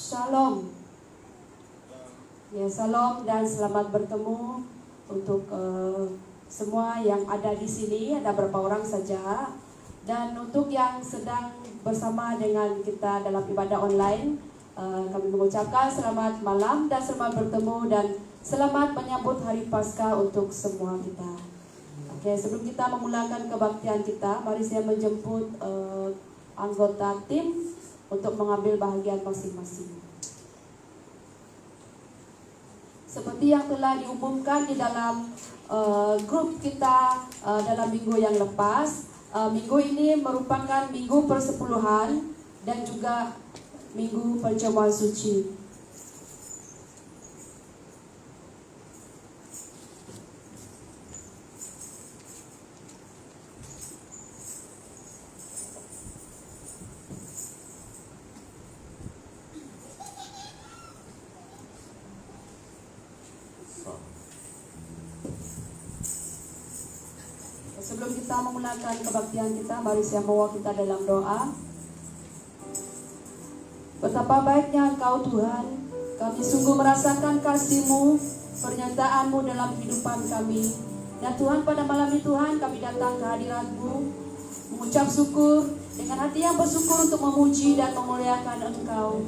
Shalom. Ya, shalom dan selamat bertemu untuk semua yang ada di sini. Ada berapa orang saja. Dan untuk yang sedang bersama dengan kita dalam ibadah online, kami mengucapkan selamat malam dan selamat bertemu dan selamat menyambut hari Paskah untuk semua kita. Oke, sebelum kita memulakan kebaktian kita, mari saya menjemput anggota tim untuk mengambil bahagian masing-masing. Seperti yang telah diumumkan di dalam grup kita dalam minggu yang lepas, minggu ini merupakan minggu persepuluhan dan juga minggu perjamuan suci. Sebelum kita memulakan kebaktian kita, mari saya bawa kita dalam doa. Betapa baiknya Engkau Tuhan, kami sungguh merasakan kasih-Mu, pernyataan-Mu dalam kehidupan kami. Dan Tuhan, pada malam ini Tuhan, kami datang ke hadirat-Mu, mengucap syukur dengan hati yang bersyukur untuk memuji dan memuliakan Engkau.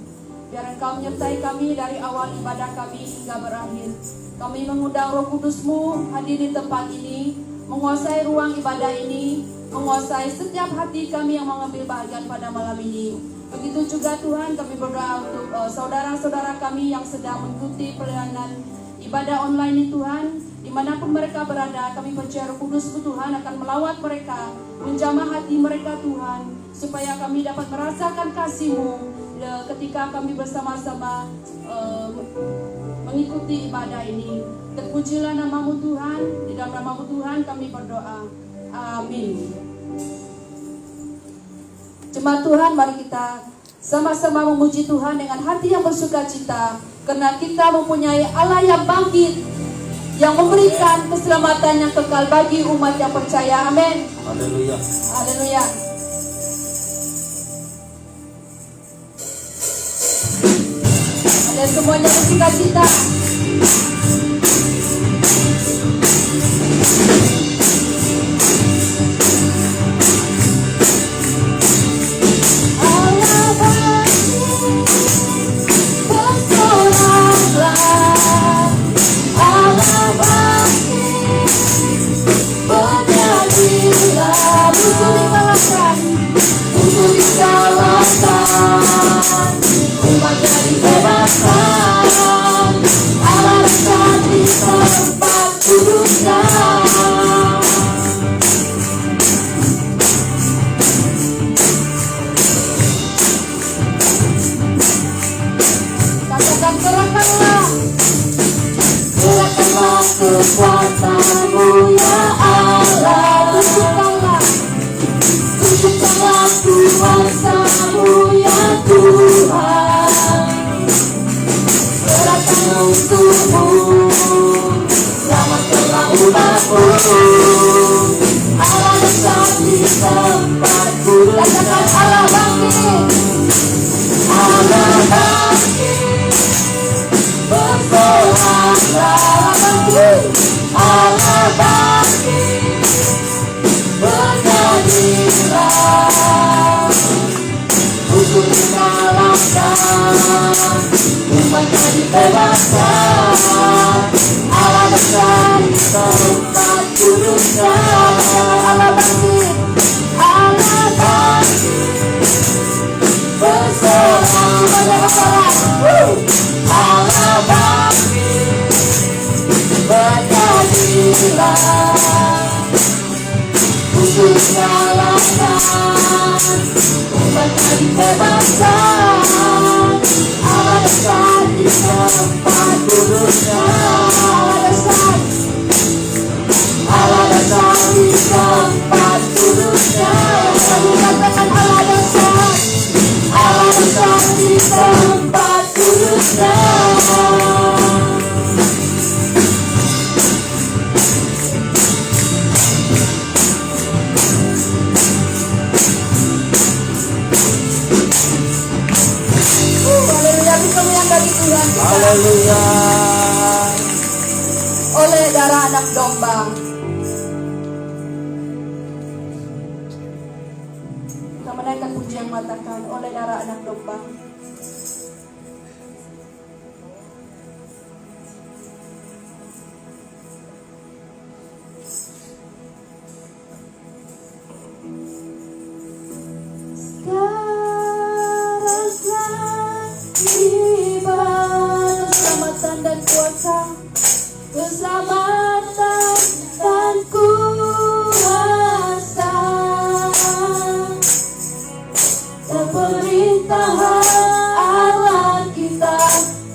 Biar Engkau menyertai kami dari awal ibadah kami hingga berakhir. Kami mengundang Roh Kudus-Mu hadir di tempat ini, menguasai ruang ibadah ini, menguasai setiap hati kami yang mengambil bahagian pada malam ini. Begitu juga Tuhan, kami berdoa untuk saudara-saudara kami yang sedang mengikuti pelayanan ibadah online ini Tuhan. Dimanapun mereka berada, kami percaya Roh Kudus Tuhan akan melawat mereka, menjamah hati mereka Tuhan, supaya kami dapat merasakan kasih-Mu ketika kami bersama-sama mengikuti ibadah ini. Terpujilah nama-Mu Tuhan, di dalam nama-Mu Tuhan kami berdoa. Amin. Jemaat Tuhan, mari kita sama-sama memuji Tuhan dengan hati yang bersukacita, karena kita mempunyai Allah yang bangkit, yang memberikan keselamatan yang kekal bagi umat yang percaya. Amin. Haleluya. Haleluya. Dan semuanya bersukacita. Umat yang dibebaskan, Allah Yesus nyalakan, umatnya dibebaskan. Allah dasar di tempat kudusnya. Allah dasar di tempat kudusnya. Katakan Allah dasar. Allah dasar di tempat kudusnya. Haleluya, kita menyangkali Tuhan kita. Haleluya. Oleh darah anak domba. Kita menaikkan puji yang mengatakan oleh darah anak domba. Keselamatan dan kuasa, pemerintahan Allah kita,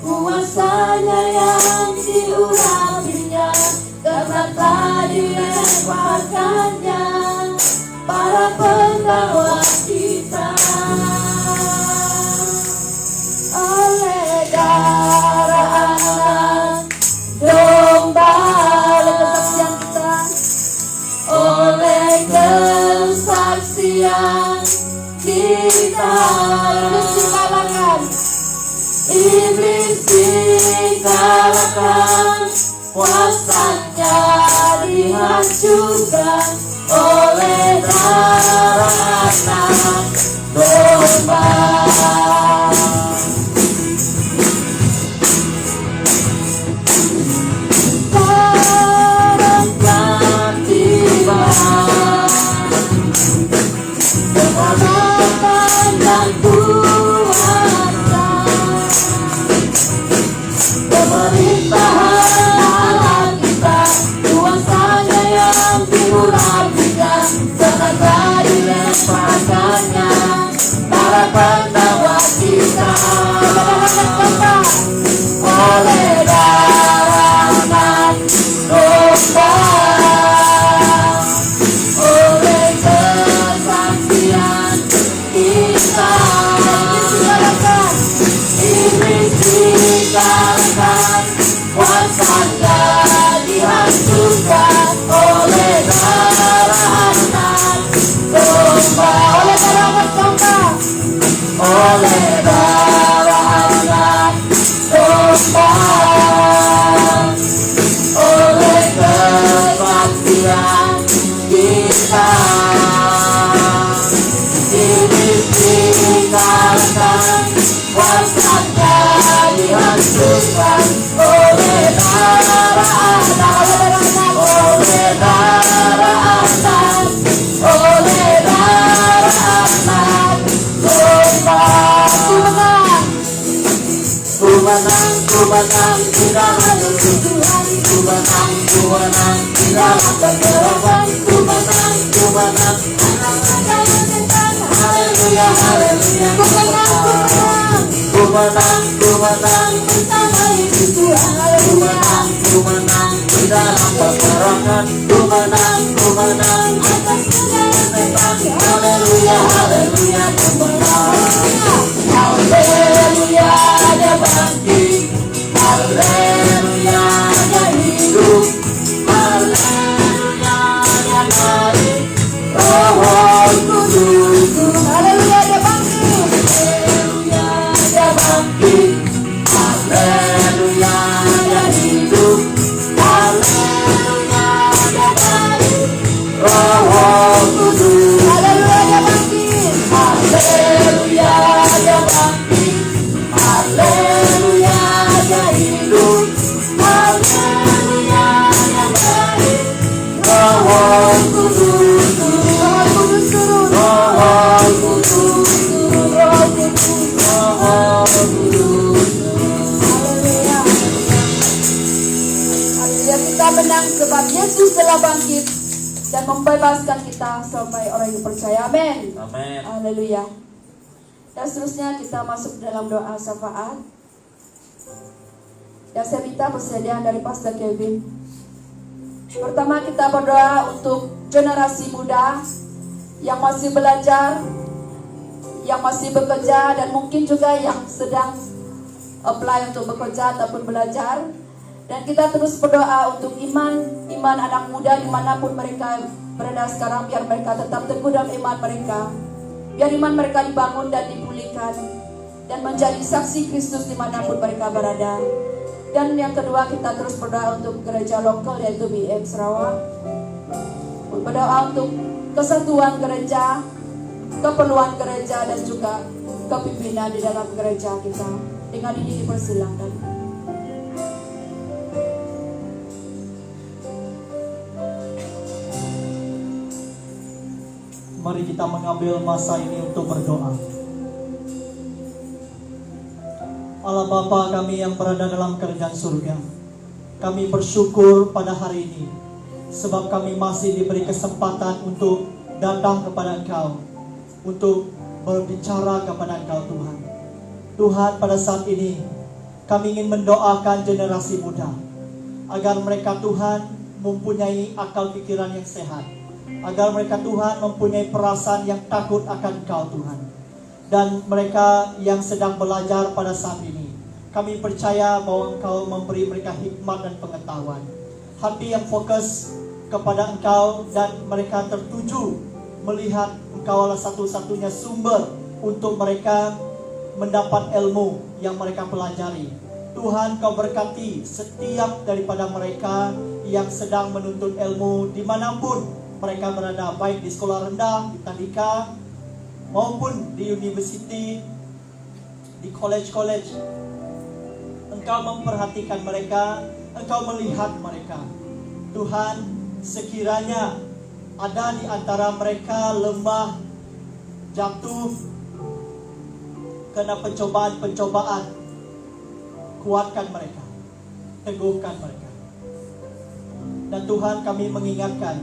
kuasanya yang diurapinya, karena tadi dilemparkannya para pendakwa kita. Oleh darah anak domba, oleh kesaksian kita, oleh kesaksian kita, iblis dikalahkan, kuasanya dihancurkan oleh darah anak domba. Keselamatan dan kuasa, pemerintahan Allah kita, kuasanya yang diurapikan, karena dilemparkannya para pendakwa kita. Oleh darah anak domba, oleh kesaksian kita, iblis dikalahkan, kuasanya dihancurkan oleh darah anak domba. Oleh darah anak domba, oleh darah anak domba, oleh kesaksian kita, iblis dikalahkan, kuasanya dihancurkan oleh darah anak, oleh darah anak, oleh darah anak domba. Ku menang, ku menang di dalam Tuhan, ku menang, ku menang di dalam pergerakan, ku menang, ku menang. Haleluya, haleluya, ku menang, ku menang, ku menang, ku menang bersama Yesus Tuhan. Ku menang, ku menang di dalam pergerakan, ku menang, ku menang atas segala setan. Haleluya, haleluya, ku menang. Haleluya, dia bangkit. Haleluya, dia hidup. Haleluya, dia naik. Roh Kudus. Haleluya, dia bangkit. Haleluya, dia bangkit. Haleluya, dia hidup. Haleluya, dia naik. Roh Kudus. Haleluya, dia bangkit. Haleluya, dia bangkit. Haleluya, dia hidup. Haleluya, dia naik. Roh Kudus. Roh Kudus membebaskan kita sebagai orang yang percaya. Amin. Amin. Haleluya. Dan seterusnya kita masuk dalam doa syafaat. Dan saya minta persediaan dari Pastor Kevin. Pertama kita berdoa untuk generasi muda yang masih belajar, yang masih bekerja, dan mungkin juga yang sedang apply untuk bekerja ataupun belajar. Dan kita terus berdoa untuk iman anak muda dimanapun mereka berada sekarang, biar mereka tetap teguh dalam iman mereka, biar iman mereka dibangun dan dipulihkan, dan menjadi saksi Kristus dimanapun mereka berada. Dan yang kedua kita terus berdoa untuk gereja lokal yaitu BM Sarawak, berdoa untuk kesatuan gereja, keperluan gereja, dan juga kepimpinan di dalam gereja kita. Dengan ini dipersilakan. Mari kita mengambil masa ini untuk berdoa. Allah Bapa kami yang berada dalam kerajaan surga, kami bersyukur pada hari ini sebab kami masih diberi kesempatan untuk datang kepada Engkau, untuk berbicara kepada Engkau Tuhan. Tuhan, pada saat ini kami ingin mendoakan generasi muda agar mereka Tuhan mempunyai akal pikiran yang sehat, agar mereka Tuhan mempunyai perasaan yang takut akan Engkau Tuhan. Dan mereka yang sedang belajar pada saat ini, kami percaya bahwa Engkau memberi mereka hikmat dan pengetahuan, hati yang fokus kepada Engkau, dan mereka tertuju melihat Engkau adalah satu-satunya sumber untuk mereka mendapat ilmu yang mereka pelajari. Tuhan, Kau berkati setiap daripada mereka yang sedang menuntut ilmu dimanapun mereka berada, baik di sekolah rendah, di tadika, maupun di university, di college. Engkau memperhatikan mereka, Engkau melihat mereka. Tuhan, sekiranya ada di antara mereka lemah, jatuh kena pencobaan-pencobaan, kuatkan mereka, teguhkan mereka. Dan Tuhan, kami mengingatkan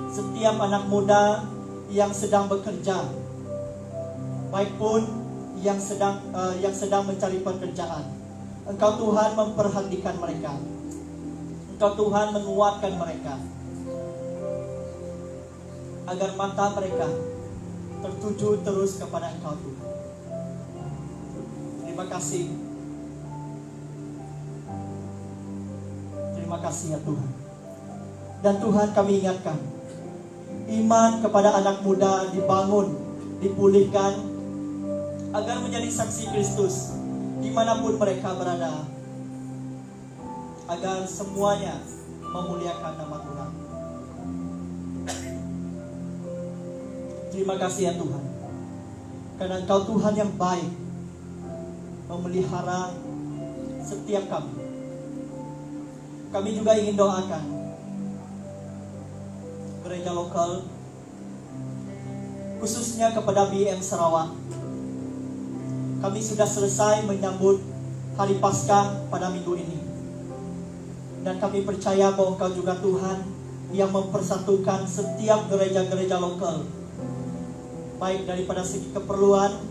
setiap anak muda yang sedang bekerja, baik pun yang sedang mencari pekerjaan, Engkau Tuhan memperhatikan mereka, Engkau Tuhan menguatkan mereka, agar mata mereka tertuju terus kepada Engkau Tuhan. Terima kasih. Terima kasih ya Tuhan. Dan Tuhan, kami ingatkan, iman kepada anak muda dibangun, dipulihkan, agar menjadi saksi Kristus dimanapun mereka berada, agar semuanya memuliakan nama Tuhan. Terima kasih ya Tuhan, karena Engkau Tuhan yang baik, memelihara setiap kami. Kami juga ingin doakan gereja lokal, khususnya kepada BM Sarawak. Kami sudah selesai menyambut Hari Paskah pada minggu ini, dan kami percaya bahwa Engkau juga Tuhan yang mempersatukan setiap gereja-gereja lokal, baik daripada segi keperluan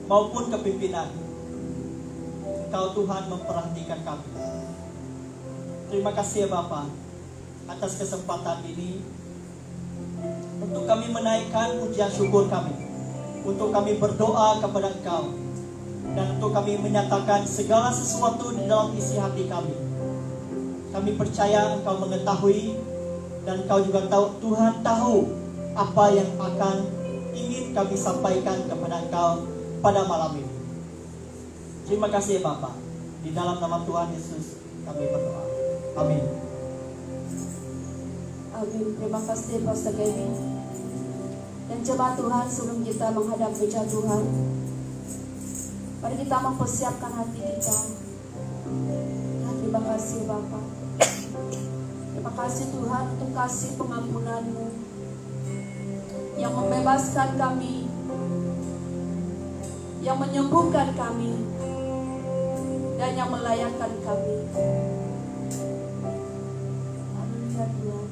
maupun kepimpinan. Engkau Tuhan memperhatikan kami. Terima kasih ya Bapa atas kesempatan ini, untuk kami menaikkan pujian syukur kami, untuk kami berdoa kepada Engkau, dan untuk kami menyatakan segala sesuatu di dalam isi hati kami. Kami percaya Engkau mengetahui, dan Engkau juga tahu, Tuhan tahu apa yang akan ingin kami sampaikan kepada Engkau pada malam ini. Terima kasih ya Bapa. Di dalam nama Tuhan Yesus kami berdoa. Amin. Amin. Terima kasih Pastor Kevin. Dan jemaat Tuhan, sebelum kita menghadap meja Tuhan, mari kita mempersiapkan hati kita. Terima kasih Bapa. Terima kasih Tuhan untuk kasih pengampunan-Mu yang membebaskan kami, yang menyembuhkan kami, dan yang melayakkan kami. Haleluya Tuhan.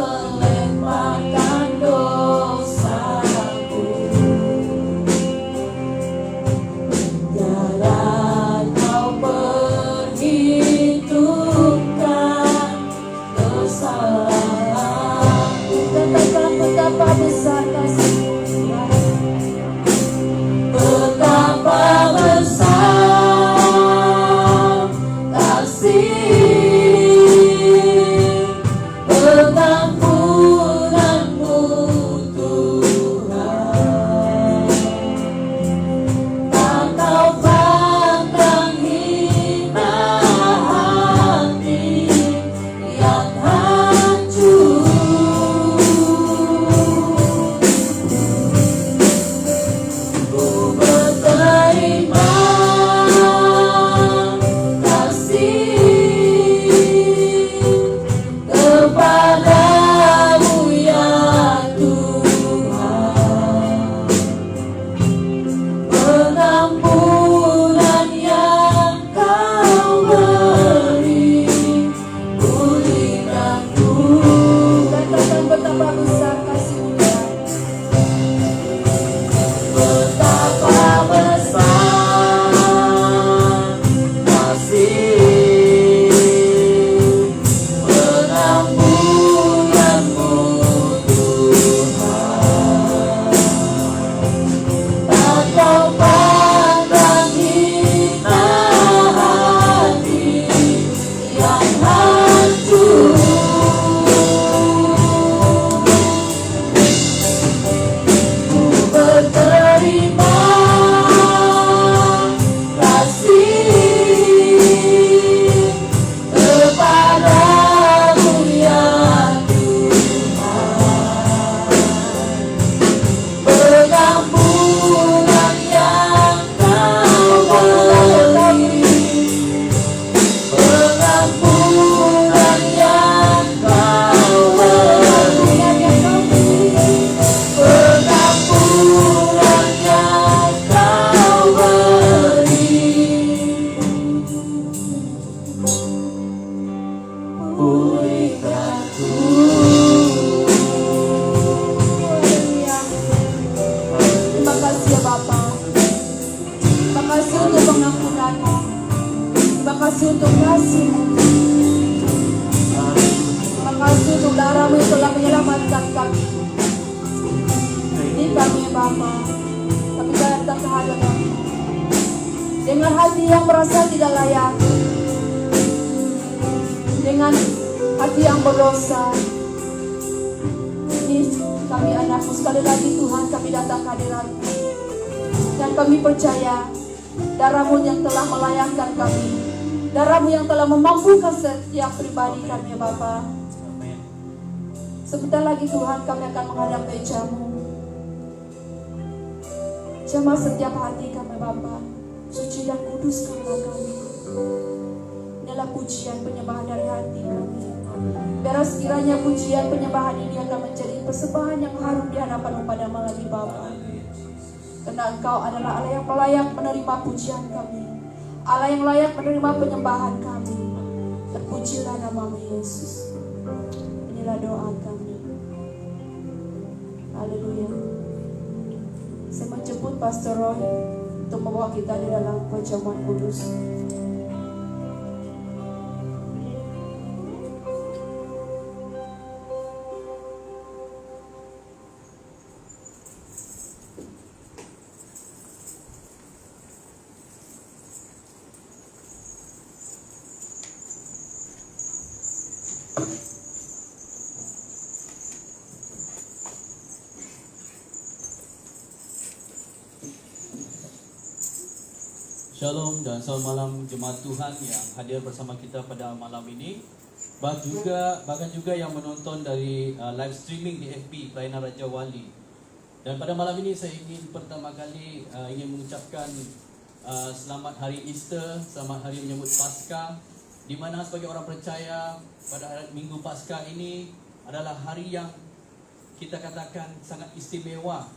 melemparkan dosaku. Tiada kau perhitungkan kesalahanku. Katakan betapa besar kasih-Mu, betapa besar kasih pengampunanmu Tuhan. Tak kau pandang hina hati yang hancur. Ku berterima kasih kepadamu ya Tuhan. Pengampunan yang kau beri, pulihkan ku. Katakan betapa besar kasih-Mu, betapa besar kasih pengampunanmu Tuhan. Tak kau pandang hina hati yang hancur. Ku berterima kasih kepadamu ya Tuhan. Pengampunan yang kau beri, pengampunan yang kau beri, pengampunan yang kau beri, pulihkan ku. Terima kasih ya Bapa. Terima kasih untuk pengampunan-Mu. Terima kasih untuk kasih-Mu. Terima kasih untuk darah-Mu yang telah menyelamatkan kami. Ini kami ya Bapa. Kami datang ke hadapan-Mu dengan hati yang merasa tidak layak, dengan hati yang berdosa. Ini kami anak-Mu, sekali lagi Tuhan kami datang ke hadirat-Mu, dan kami percaya darah-Mu yang telah melayakkan kami, darah-Mu yang telah memampukan setiap pribadi kami ya Bapa. Sebentar lagi Tuhan kami akan menghadap meja-Mu. Jamah setiap hati kami Bapa, suci dan kuduskanlah kami. Inilah pujian penyembahan dari hati kami. Biar sekiranya pujian penyembahan ini akan menjadi persembahan yang harum di hadapan-Mu pada malam ini Bapa. Karena Engkau adalah Allah yang layak menerima pujian kami, Allah yang layak menerima penyembahan kami. Terpujilah nama-Mu Yesus. Inilah doa kami. Haleluya. Saya menjemput Pastor Roy untuk membawa kita di dalam perjamuan kudus. Shalom dan selamat malam jemaat Tuhan yang hadir bersama kita pada malam ini. Bahkan juga yang menonton dari live streaming di FB Pelayanan Raja Wali. Dan pada malam ini saya ingin pertama kali ingin mengucapkan selamat hari Easter, selamat hari menyambut Paskah, di mana sebagai orang percaya pada hari Minggu Paskah ini adalah hari yang kita katakan sangat istimewa.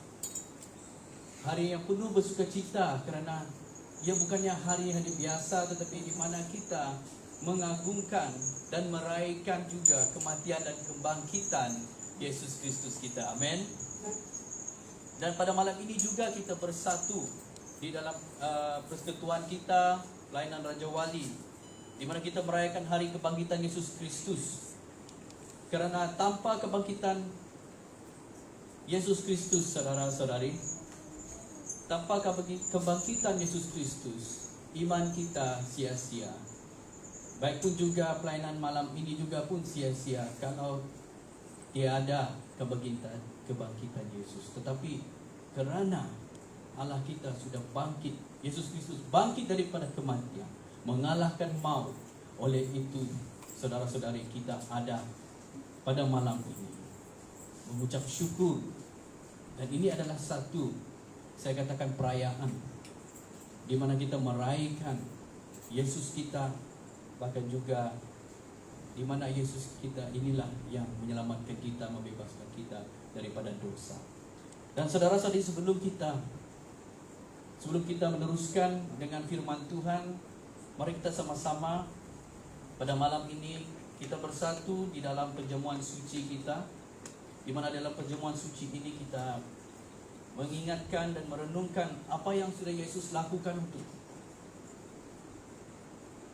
Hari yang penuh bersukacita kerana ia bukannya hari yang biasa, tetapi di mana kita mengagungkan dan meraihkan juga kematian dan kebangkitan Yesus Kristus kita. Amin. Dan pada malam ini juga kita bersatu di dalam persekutuan kita pelayanan Raja Wali, di mana kita merayakan hari kebangkitan Yesus Kristus. Kerana tanpa kebangkitan Yesus Kristus, saudara-saudari, tanpa kebangkitan Yesus Kristus, iman kita sia-sia. Baik pun juga pelayanan malam ini juga pun sia-sia kalau tiada kebangkitan Yesus. Tetapi kerana Allah kita sudah bangkit, Yesus Kristus bangkit daripada kematian, mengalahkan maut. Oleh itu, saudara-saudari, kita ada pada malam ini mengucap syukur. Dan ini adalah satu, saya katakan, perayaan di mana kita meraihkan Yesus kita, bahkan juga di mana Yesus kita inilah yang menyelamatkan kita, membebaskan kita daripada dosa. Dan saudara-saudari, sebelum kita meneruskan dengan firman Tuhan, mari kita sama-sama pada malam ini kita bersatu di dalam perjamuan suci kita, di mana dalam perjamuan suci ini kita mengingatkan dan merenungkan apa yang sudah Yesus lakukan untuk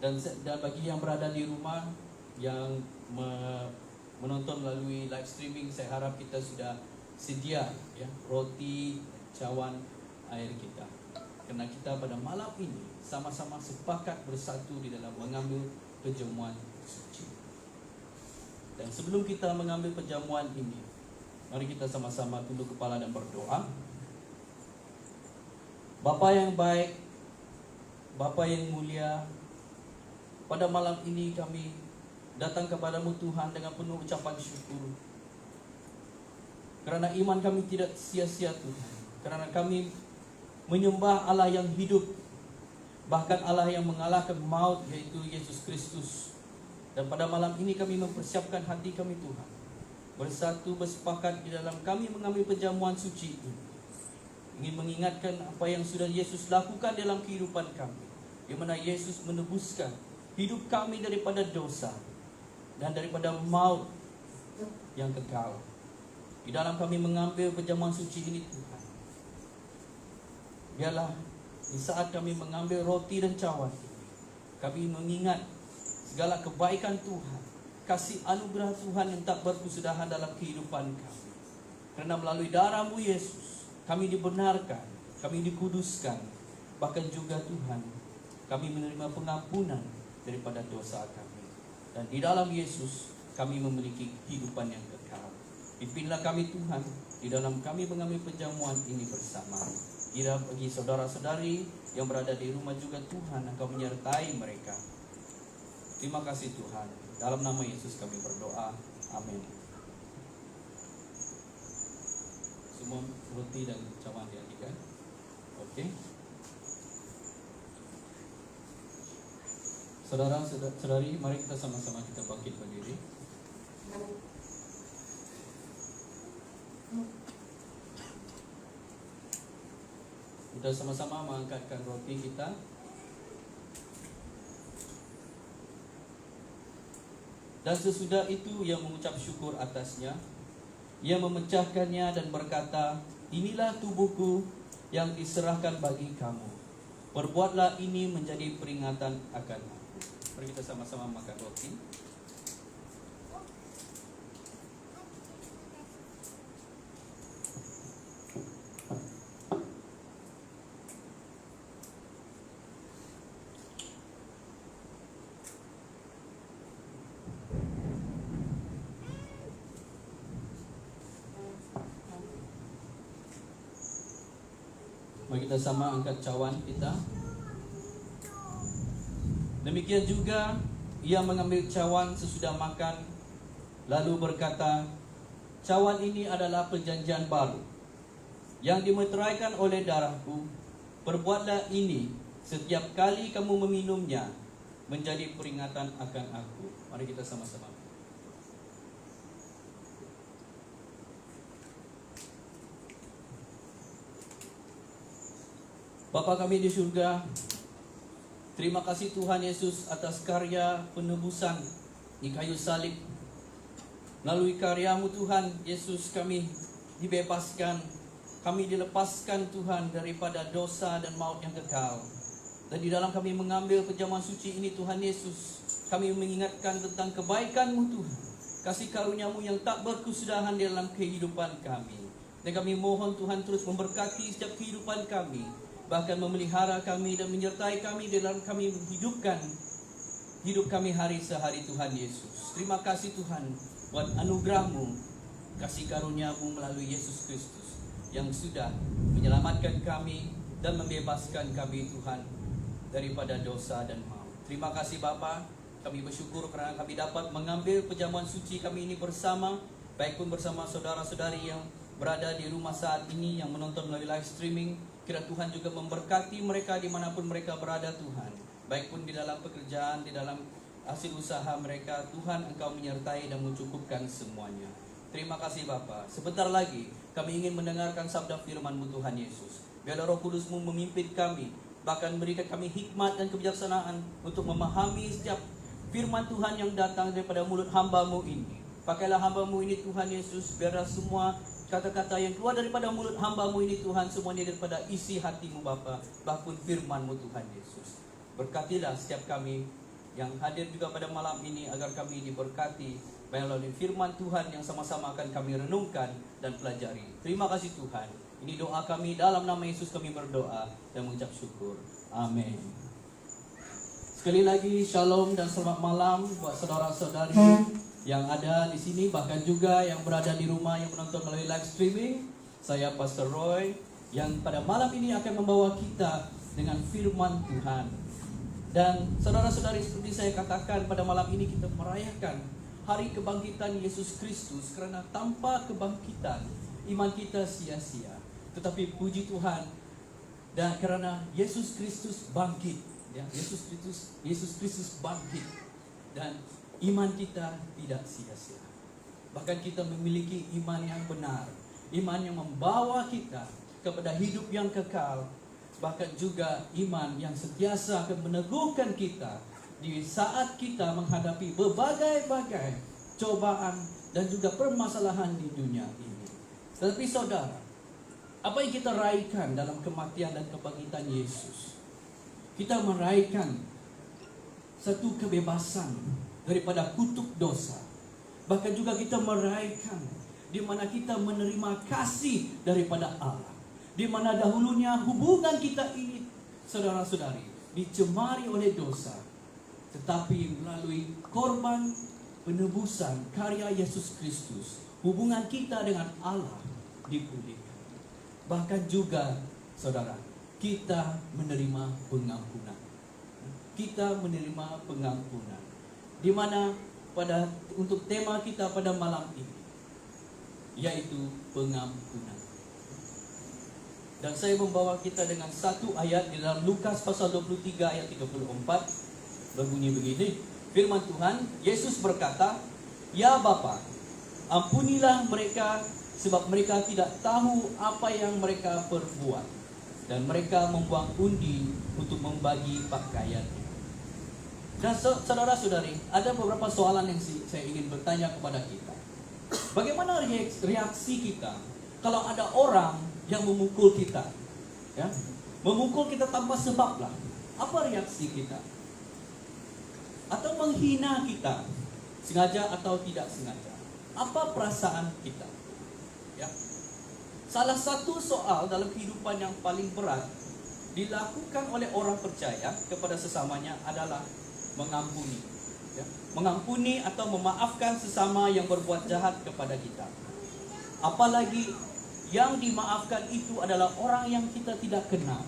dan bagi yang berada di rumah yang menonton melalui live streaming, saya harap kita sudah sedia ya roti, cawan, air kita. Kerana kita pada malam ini sama-sama sepakat bersatu di dalam mengambil perjamuan suci. Dan sebelum kita mengambil perjamuan ini, mari kita sama-sama tunduk kepala dan berdoa. Bapa yang baik, Bapa yang mulia, pada malam ini kami datang kepadamu Tuhan dengan penuh ucapan syukur. Kerana iman kami tidak sia-sia Tuhan. Kerana kami menyembah Allah yang hidup, bahkan Allah yang mengalahkan maut, yaitu Yesus Kristus. Dan pada malam ini kami mempersiapkan hati kami Tuhan, bersatu bersepakat di dalam kami mengambil perjamuan suci ini, ingin mengingatkan apa yang sudah Yesus lakukan dalam kehidupan kami, di mana Yesus menebuskan hidup kami daripada dosa dan daripada maut yang kekal. Di dalam kami mengambil perjamuan suci ini Tuhan, biarlah di saat kami mengambil roti dan cawan, kami mengingat segala kebaikan Tuhan, kasih anugerah Tuhan yang tak berkesudahan dalam kehidupan kami. Kerana melalui darah-Mu Yesus, kami dibenarkan, kami dikuduskan. Bahkan juga Tuhan, kami menerima pengampunan daripada dosa kami. Dan di dalam Yesus, kami memiliki kehidupan yang kekal. Pimpinlah kami Tuhan, di dalam kami mengambil perjamuan ini bersama. Kira bagi saudara-saudari yang berada di rumah juga Tuhan, Engkau menyertai mereka. Terima kasih Tuhan. Dalam nama Yesus kami berdoa. Amin. Semua roti dan cawan dialihkan. Okey. Saudara-saudari, mari kita sama-sama kita bangkit berdiri. Kita sama-sama mengangkatkan roti kita. Dan sesudah itu ia mengucap syukur atasnya. Ia memecahkannya dan berkata, "Inilah tubuhku yang diserahkan bagi kamu. Perbuatlah ini menjadi peringatan akan aku." Mari kita sama-sama makan roti. Mari kita sama angkat cawan kita. Demikian juga ia mengambil cawan sesudah makan, lalu berkata, "Cawan ini adalah perjanjian baru yang dimeteraikan oleh darahku. Perbuatlah ini setiap kali kamu meminumnya menjadi peringatan akan aku." Mari kita sama-sama. Bapa kami di surga, Terima kasih Tuhan Yesus atas karya penebusan di kayu salib. Melalui karya-Mu Tuhan Yesus, kami dibebaskan, kami dilepaskan Tuhan daripada dosa dan maut yang kekal. Dan di dalam kami mengambil perjamuan suci ini Tuhan Yesus, kami mengingatkan tentang kebaikan-Mu Tuhan, kasih karunia-Mu yang tak berkesudahan di dalam kehidupan kami. Dan kami mohon Tuhan terus memberkati setiap kehidupan kami, bahkan memelihara kami dan menyertai kami dalam kami menghidupkan hidup kami hari sehari Tuhan Yesus. Terima kasih Tuhan buat anugerah-Mu, kasih karunia-Mu melalui Yesus Kristus yang sudah menyelamatkan kami dan membebaskan kami Tuhan daripada dosa dan maut. Terima kasih Bapa, kami bersyukur kerana kami dapat mengambil perjamuan suci kami ini bersama, baik pun bersama saudara-saudari yang berada di rumah saat ini, yang menonton melalui live streaming. Kiranya Tuhan juga memberkati mereka dimanapun mereka berada Tuhan, baik pun di dalam pekerjaan, di dalam hasil usaha mereka. Tuhan, Engkau menyertai dan mencukupkan semuanya. Terima kasih Bapa. Sebentar lagi kami ingin mendengarkan sabda firman-Mu Tuhan Yesus. Biarlah Roh Kudus-Mu memimpin kami, bahkan berikan kami hikmat dan kebijaksanaan untuk memahami setiap firman Tuhan yang datang daripada mulut hamba-Mu ini. Pakailah hamba-Mu ini Tuhan Yesus, biarlah semua kata-kata yang keluar daripada mulut hamba-Mu ini Tuhan, semuanya daripada isi hati-Mu Bapa, bahkan firman-Mu Tuhan Yesus. Berkatilah setiap kami yang hadir juga pada malam ini, agar kami diberkati melalui firman Tuhan yang sama-sama akan kami renungkan dan pelajari. Terima kasih Tuhan. Ini doa kami, dalam nama Yesus kami berdoa dan mengucap syukur. Amin. Sekali lagi shalom dan selamat malam buat saudara-saudari yang ada di sini, bahkan juga yang berada di rumah yang menonton melalui live streaming. Saya Pastor Roy yang pada malam ini akan membawa kita dengan firman Tuhan. Dan saudara-saudari, seperti saya katakan, pada malam ini kita merayakan hari kebangkitan Yesus Kristus, kerana tanpa kebangkitan iman kita sia-sia. Tetapi puji Tuhan, dan kerana Yesus Kristus bangkit, ya, Yesus Kristus bangkit, dan iman kita tidak sia-sia. Bahkan kita memiliki iman yang benar, iman yang membawa kita kepada hidup yang kekal, bahkan juga iman yang sentiasa akan meneguhkan kita di saat kita menghadapi berbagai-bagai cobaan dan juga permasalahan di dunia ini. Tetapi saudara, apa yang kita raihkan dalam kematian dan kebangkitan Yesus? Kita meraihkan satu kebebasan daripada kutuk dosa. Bahkan juga kita meraihkan di mana kita menerima kasih daripada Allah, di mana dahulunya hubungan kita ini, saudara-saudari, dicemari oleh dosa. Tetapi melalui korban penebusan karya Yesus Kristus, hubungan kita dengan Allah dipulihkan. Bahkan juga saudara, kita menerima pengampunan. Kita menerima pengampunan. Di mana untuk tema kita pada malam ini, yaitu pengampunan. Dan saya membawa kita dengan satu ayat di dalam Lukas pasal 23 ayat 34. Berbunyi begini, firman Tuhan, Yesus berkata, "Ya Bapa, ampunilah mereka, sebab mereka tidak tahu apa yang mereka perbuat." Dan mereka membuang undi untuk membagi pakaian. Dan saudara-saudari, ada beberapa soalan yang saya ingin bertanya kepada kita. Bagaimana reaksi kita kalau ada orang yang memukul kita? Ya, memukul kita tanpa sebab lah. Apa reaksi kita? Atau menghina kita, sengaja atau tidak sengaja? Apa perasaan kita? Ya. Salah satu soal dalam kehidupan yang paling berat dilakukan oleh orang percaya kepada sesamanya adalah mengampuni. Ya. Mengampuni atau memaafkan sesama yang berbuat jahat kepada kita. Apalagi yang dimaafkan itu adalah orang yang kita tidak kenal.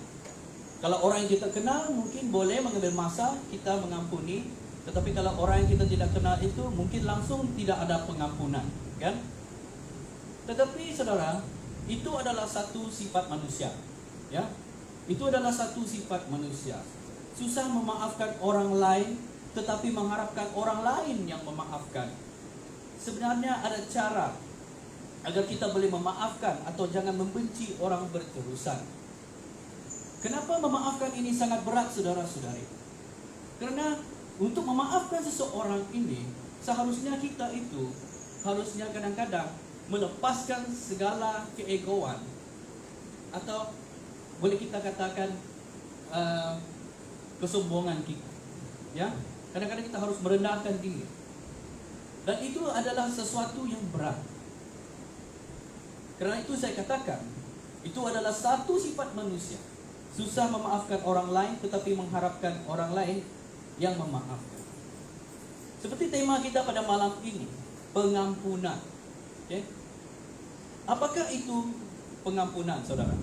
Kalau orang yang kita kenal mungkin boleh mengambil masa kita mengampuni. Tetapi kalau orang yang kita tidak kenal itu mungkin langsung tidak ada pengampunan, kan? Tetapi saudara, itu adalah satu sifat manusia, ya. Itu adalah satu sifat manusia. Susah memaafkan orang lain, tetapi mengharapkan orang lain yang memaafkan. Sebenarnya ada cara agar kita boleh memaafkan atau jangan membenci orang berterusan. Kenapa memaafkan ini sangat berat, saudara-saudari? Karena untuk memaafkan seseorang ini, seharusnya kita itu harusnya kadang-kadang melepaskan segala keegoan, atau boleh kita katakan kesombongan kita. Ya, kadang-kadang kita harus merendahkan diri. Dan itu adalah sesuatu yang berat. Karena itu saya katakan, itu adalah satu sifat manusia. Susah memaafkan orang lain, tetapi mengharapkan orang lain yang memaafkan. Seperti tema kita pada malam ini, pengampunan. Okay? Apakah itu pengampunan, saudara?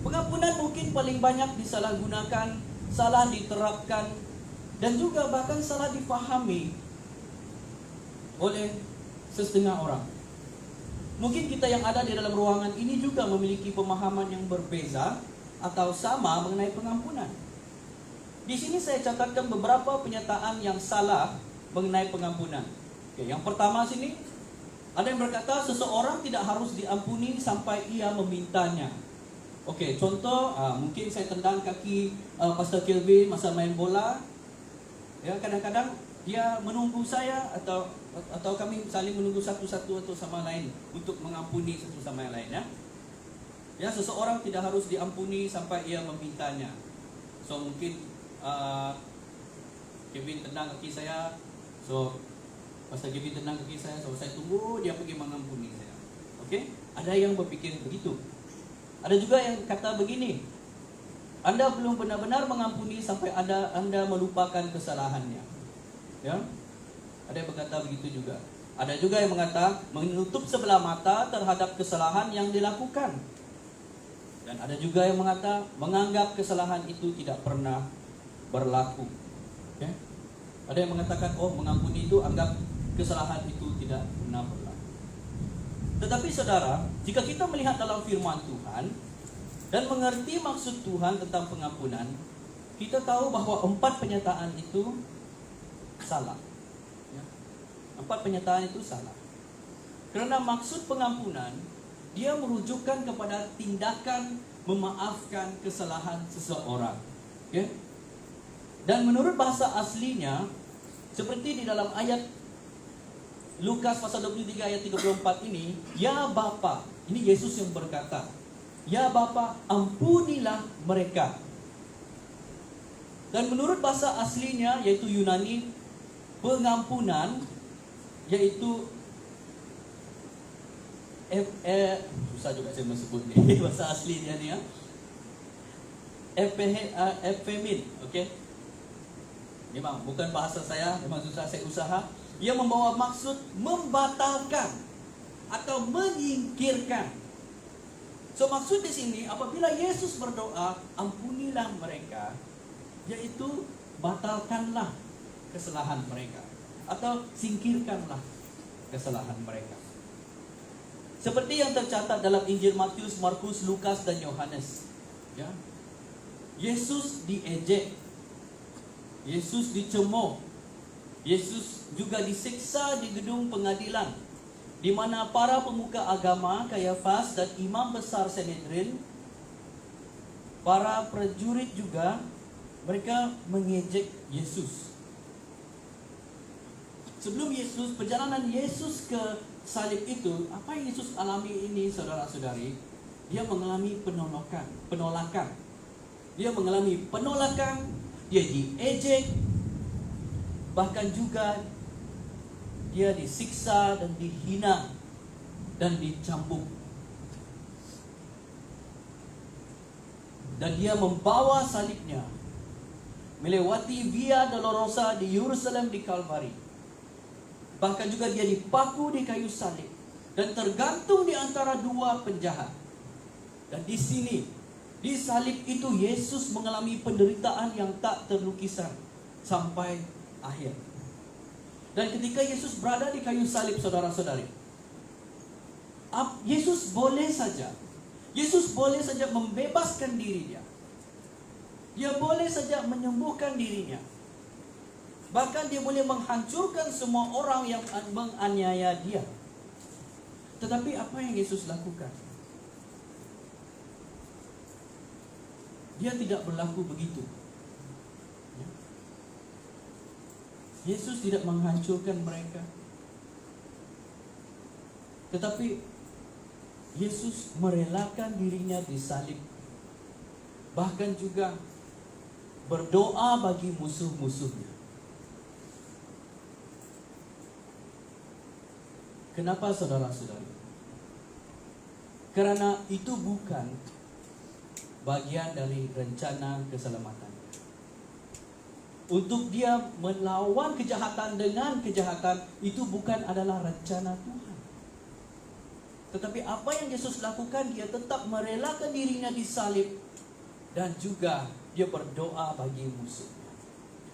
Pengampunan mungkin paling banyak disalahgunakan, salah diterapkan, dan juga bahkan salah difahami oleh setengah orang. Mungkin kita yang ada di dalam ruangan ini juga memiliki pemahaman yang berbeza atau sama mengenai pengampunan. Di sini saya catatkan beberapa pernyataan yang salah mengenai pengampunan. Oke, yang pertama sini, ada yang berkata seseorang tidak harus diampuni sampai ia memintanya. Oke, contoh, mungkin saya tendang kaki Pastor Kelvin masa main bola. Ya, kadang-kadang dia menunggu saya atau kami saling menunggu satu-satu atau sama lain untuk mengampuni satu sama yang lain, ya. Ya, seseorang tidak harus diampuni sampai ia memintanya. So mungkin Kevin tendang kaki saya, so Pastor Kevin tendang kaki saya, so saya tunggu dia pergi mengampuni saya. Oke? Ada yang berpikir begitu. Ada juga yang kata begini, Anda belum benar-benar mengampuni sampai Anda melupakan kesalahannya. Ya? Ada yang berkata begitu juga. Ada juga yang mengatakan menutup sebelah mata terhadap kesalahan yang dilakukan. Dan ada juga yang mengatakan menganggap kesalahan itu tidak pernah berlaku. Ya? Ada yang mengatakan mengampuni itu anggap kesalahan itu tidak pernah berlaku. Tetapi saudara, jika kita melihat dalam firman Tuhan dan mengerti maksud Tuhan tentang pengampunan, kita tahu bahwa 4 pernyataan itu salah. Ya. 4 pernyataan itu salah. Karena maksud pengampunan, dia merujukkan kepada tindakan memaafkan kesalahan seseorang. Ya. Dan menurut bahasa aslinya, seperti di dalam ayat Lukas pasal 23 ayat 34 ini, ya Bapa, ini Yesus yang berkata, ya Bapa, ampunilah mereka. Dan menurut bahasa aslinya, yaitu Yunani, pengampunan, yaitu susah juga saya sebut nih bahasa aslinya nih, ya. Ephemin, oke? Memang bukan bahasa saya, memang susah, saya usaha. Ia membawa maksud membatalkan atau menyingkirkan. So maksud di sini, apabila Yesus berdoa, ampunilah mereka, yaitu batalkanlah kesalahan mereka atau singkirkanlah kesalahan mereka. Seperti yang tercatat dalam Injil Matius, Markus, Lukas, dan Yohanes. Ya. Yesus diejek, Yesus dicemooh, Yesus juga disiksa di gedung pengadilan, di mana para pemuka agama Kayafas dan imam besar Sanhedrin, para prajurit juga, mereka mengejek Yesus. Sebelum Yesus, perjalanan Yesus ke salib itu, apa yang Yesus alami ini, saudara-saudari? Dia mengalami penolakan. Dia mengalami penolakan, dia diejek, bahkan juga dia disiksa dan dihina dan dicambuk. Dan dia membawa salibnya melewati Via Dolorosa di Yerusalem di Kalvari. Bahkan juga dia dipaku di kayu salib dan tergantung di antara 2 penjahat. Dan di sini, di salib itu Yesus mengalami penderitaan yang tak terlukiskan sampai akhir. Dan ketika Yesus berada di kayu salib, saudara-saudari, Yesus boleh saja membebaskan dirinya. Dia boleh saja menyembuhkan dirinya. Bahkan dia boleh menghancurkan semua orang yang menganiaya dia. Tetapi apa yang Yesus lakukan? Dia tidak berlaku begitu. Yesus tidak menghancurkan mereka, tetapi Yesus merelakan dirinya disalib. Bahkan juga berdoa bagi musuh-musuhnya. Kenapa saudara-saudari? Karena itu bukan bagian dari rencana keselamatan. Untuk dia melawan kejahatan dengan kejahatan, itu bukan adalah rencana Tuhan. Tetapi apa yang Yesus lakukan, dia tetap merelakan dirinya disalib, dan juga dia berdoa bagi musuhnya.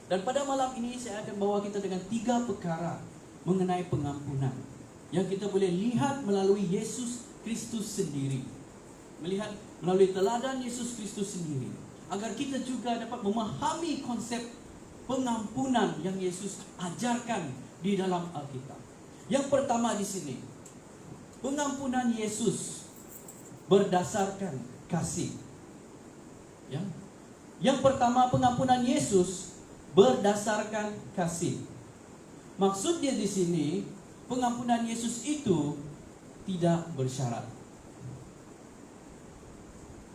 Dan pada malam ini saya akan bawa kita dengan 3 perkara mengenai pengampunan yang kita boleh lihat melalui Yesus Kristus sendiri. Melihat melalui teladan Yesus Kristus sendiri, agar kita juga dapat memahami konsep pengampunan yang Yesus ajarkan di dalam Alkitab. Yang pertama di sini, pengampunan Yesus berdasarkan kasih. Ya. Yang pertama, pengampunan Yesus berdasarkan kasih. Maksudnya di sini, pengampunan Yesus itu tidak bersyarat.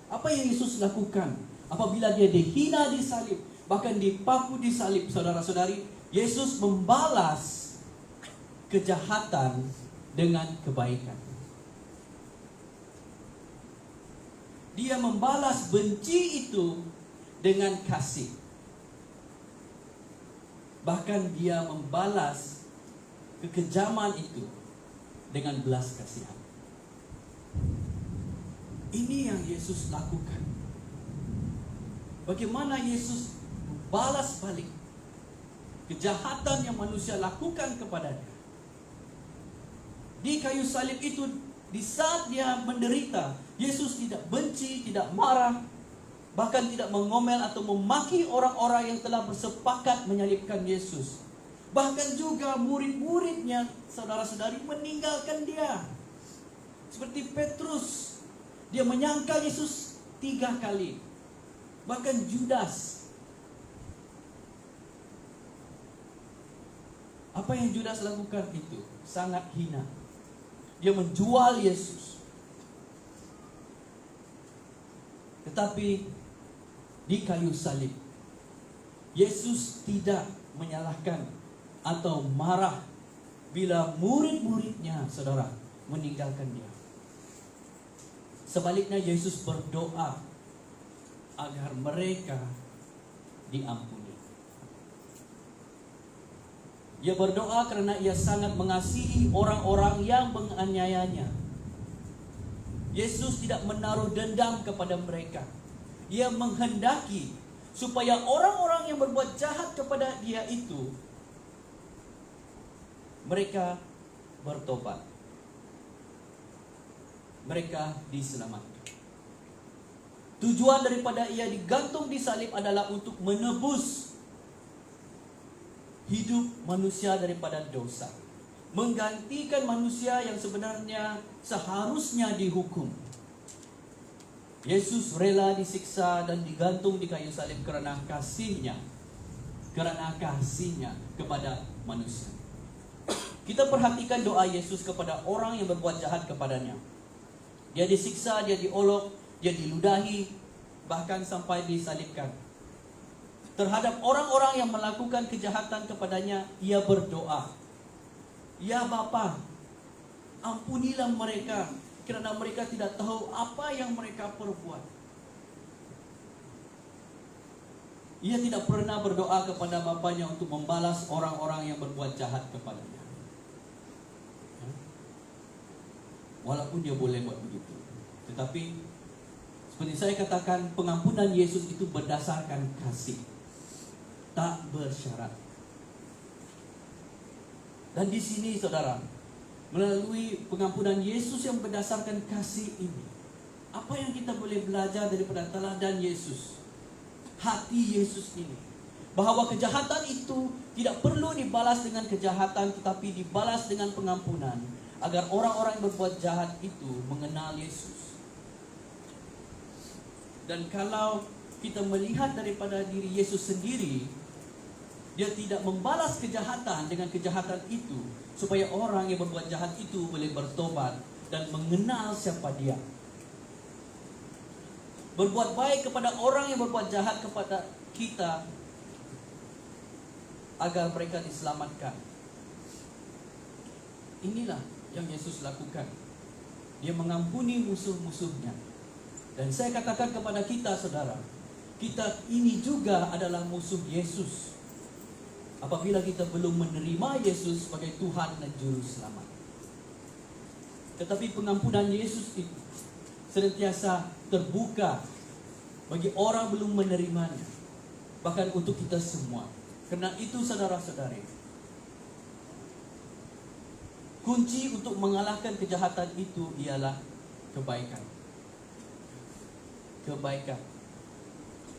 Apa yang Yesus lakukan apabila dia dihina di salib, bahkan dipaku di salib, saudara-saudari, Yesus membalas kejahatan dengan kebaikan. Dia membalas benci itu dengan kasih. Bahkan dia membalas kekejaman itu dengan belas kasihan. Ini yang Yesus lakukan. Bagaimana Yesus balas balik kejahatan yang manusia lakukan kepadanya. Di kayu salib itu, di saat dia menderita, Yesus tidak benci, tidak marah, bahkan tidak mengomel atau memaki orang-orang yang telah bersepakat menyalibkan Yesus. Bahkan juga murid-muridnya, saudara-saudari, meninggalkan dia. Seperti Petrus, dia menyangkal Yesus 3 kali. Bahkan Judas. Apa yang Judas lakukan itu sangat hina. Dia menjual Yesus. Tetapi di kayu salib, Yesus tidak menyalahkan atau marah bila murid-muridnya, saudara, meninggalkan dia. Sebaliknya Yesus berdoa agar mereka diampuni. Dia berdoa karena ia sangat mengasihi orang-orang yang menganiayanya. Yesus tidak menaruh dendam kepada mereka. Ia menghendaki supaya orang-orang yang berbuat jahat kepada dia itu, mereka bertobat. Mereka diselamatkan. Tujuan daripada ia digantung di salib adalah untuk menebus hidup manusia daripada dosa, menggantikan manusia yang sebenarnya seharusnya dihukum. Yesus rela disiksa dan digantung di kayu salib karena kasihnya kepada manusia. Kita perhatikan doa Yesus kepada orang yang berbuat jahat kepadanya. Dia disiksa, dia diolok, dia diludahi, bahkan sampai disalibkan. Terhadap orang-orang yang melakukan kejahatan kepadanya, ia berdoa, "Ya Bapa, ampunilah mereka, kerana mereka tidak tahu apa yang mereka perbuat." Ia tidak pernah berdoa kepada Bapanya untuk membalas orang-orang yang berbuat jahat kepadanya. Walaupun dia boleh buat begitu. Tetapi seperti saya katakan, pengampunan Yesus itu berdasarkan kasih, tak bersyarat. Dan di sini, saudara, melalui pengampunan Yesus yang berdasarkan kasih ini, apa yang kita boleh belajar daripada teladan Yesus, hati Yesus ini, bahwa kejahatan itu tidak perlu dibalas dengan kejahatan, tetapi dibalas dengan pengampunan, agar orang-orang yang berbuat jahat itu mengenal Yesus. Dan kalau kita melihat daripada diri Yesus sendiri, Dia tidak membalas kejahatan dengan kejahatan itu, supaya orang yang berbuat jahat itu boleh bertobat dan mengenal siapa Dia. Berbuat baik kepada orang yang berbuat jahat kepada kita, agar mereka diselamatkan. Inilah yang Yesus lakukan. Dia mengampuni musuh-musuhnya. Dan saya katakan kepada kita, saudara, kita ini juga adalah musuh Yesus apabila kita belum menerima Yesus sebagai Tuhan dan Juru Selamat. Tetapi pengampunan Yesus itu senantiasa terbuka bagi orang belum menerimanya, bahkan untuk kita semua. Karena itu, saudara-saudari, kunci untuk mengalahkan kejahatan itu ialah kebaikan. Kebaikan.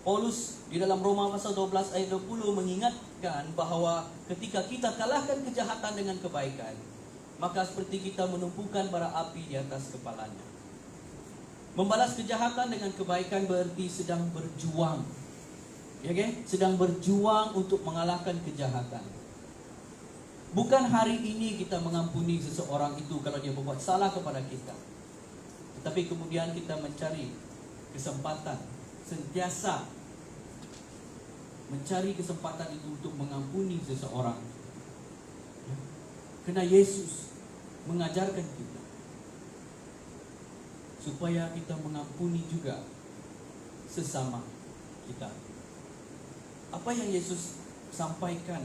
Paulus di dalam Roma pasal 12 ayat 20 mengingatkan bahawa ketika kita kalahkan kejahatan dengan kebaikan, maka seperti kita menumpukan bara api di atas kepalanya. Membalas kejahatan dengan kebaikan berarti sedang berjuang. Ya, okay? Sedang berjuang untuk mengalahkan kejahatan. Bukan hari ini kita mengampuni seseorang itu kalau dia berbuat salah kepada kita, tetapi kemudian kita mencari kesempatan, sentiasa mencari kesempatan itu untuk mengampuni seseorang. Ya? Karena Yesus mengajarkan kita supaya kita mengampuni juga sesama kita. Apa yang Yesus sampaikan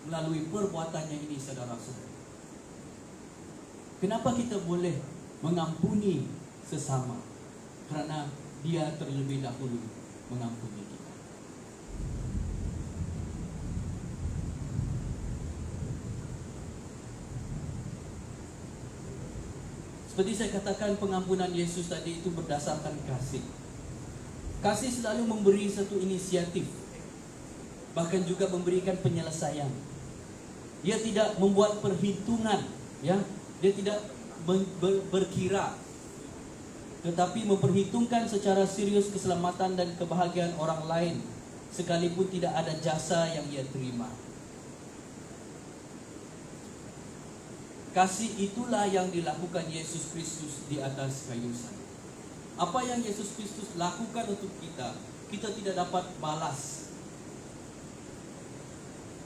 melalui perbuatannya ini, saudara-saudara? Kenapa kita boleh mengampuni sesama? Karena Dia terlebih dahulu mengampuni kita. Seperti saya katakan, pengampunan Yesus tadi itu berdasarkan kasih. Kasih selalu memberi satu inisiatif, bahkan juga memberikan penyelesaian. Dia tidak membuat perhitungan, ya. Dia tidak berkira, tetapi memperhitungkan secara serius keselamatan dan kebahagiaan orang lain, sekalipun tidak ada jasa yang ia terima. Kasih itulah yang dilakukan Yesus Kristus di atas kayu salib. Apa yang Yesus Kristus lakukan untuk kita, kita tidak dapat balas.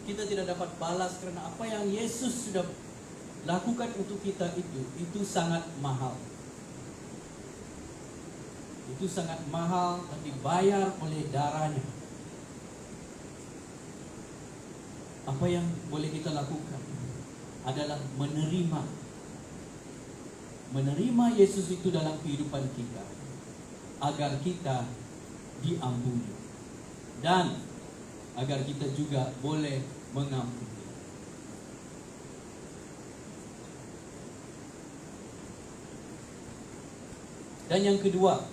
Kita tidak dapat balas karena apa yang Yesus sudah lakukan untuk kita itu sangat mahal. Itu sangat mahal dan dibayar oleh darahnya. Apa yang boleh kita lakukan adalah menerima Yesus itu dalam kehidupan kita, agar kita diampuni dan agar kita juga boleh mengampuni. Dan yang kedua,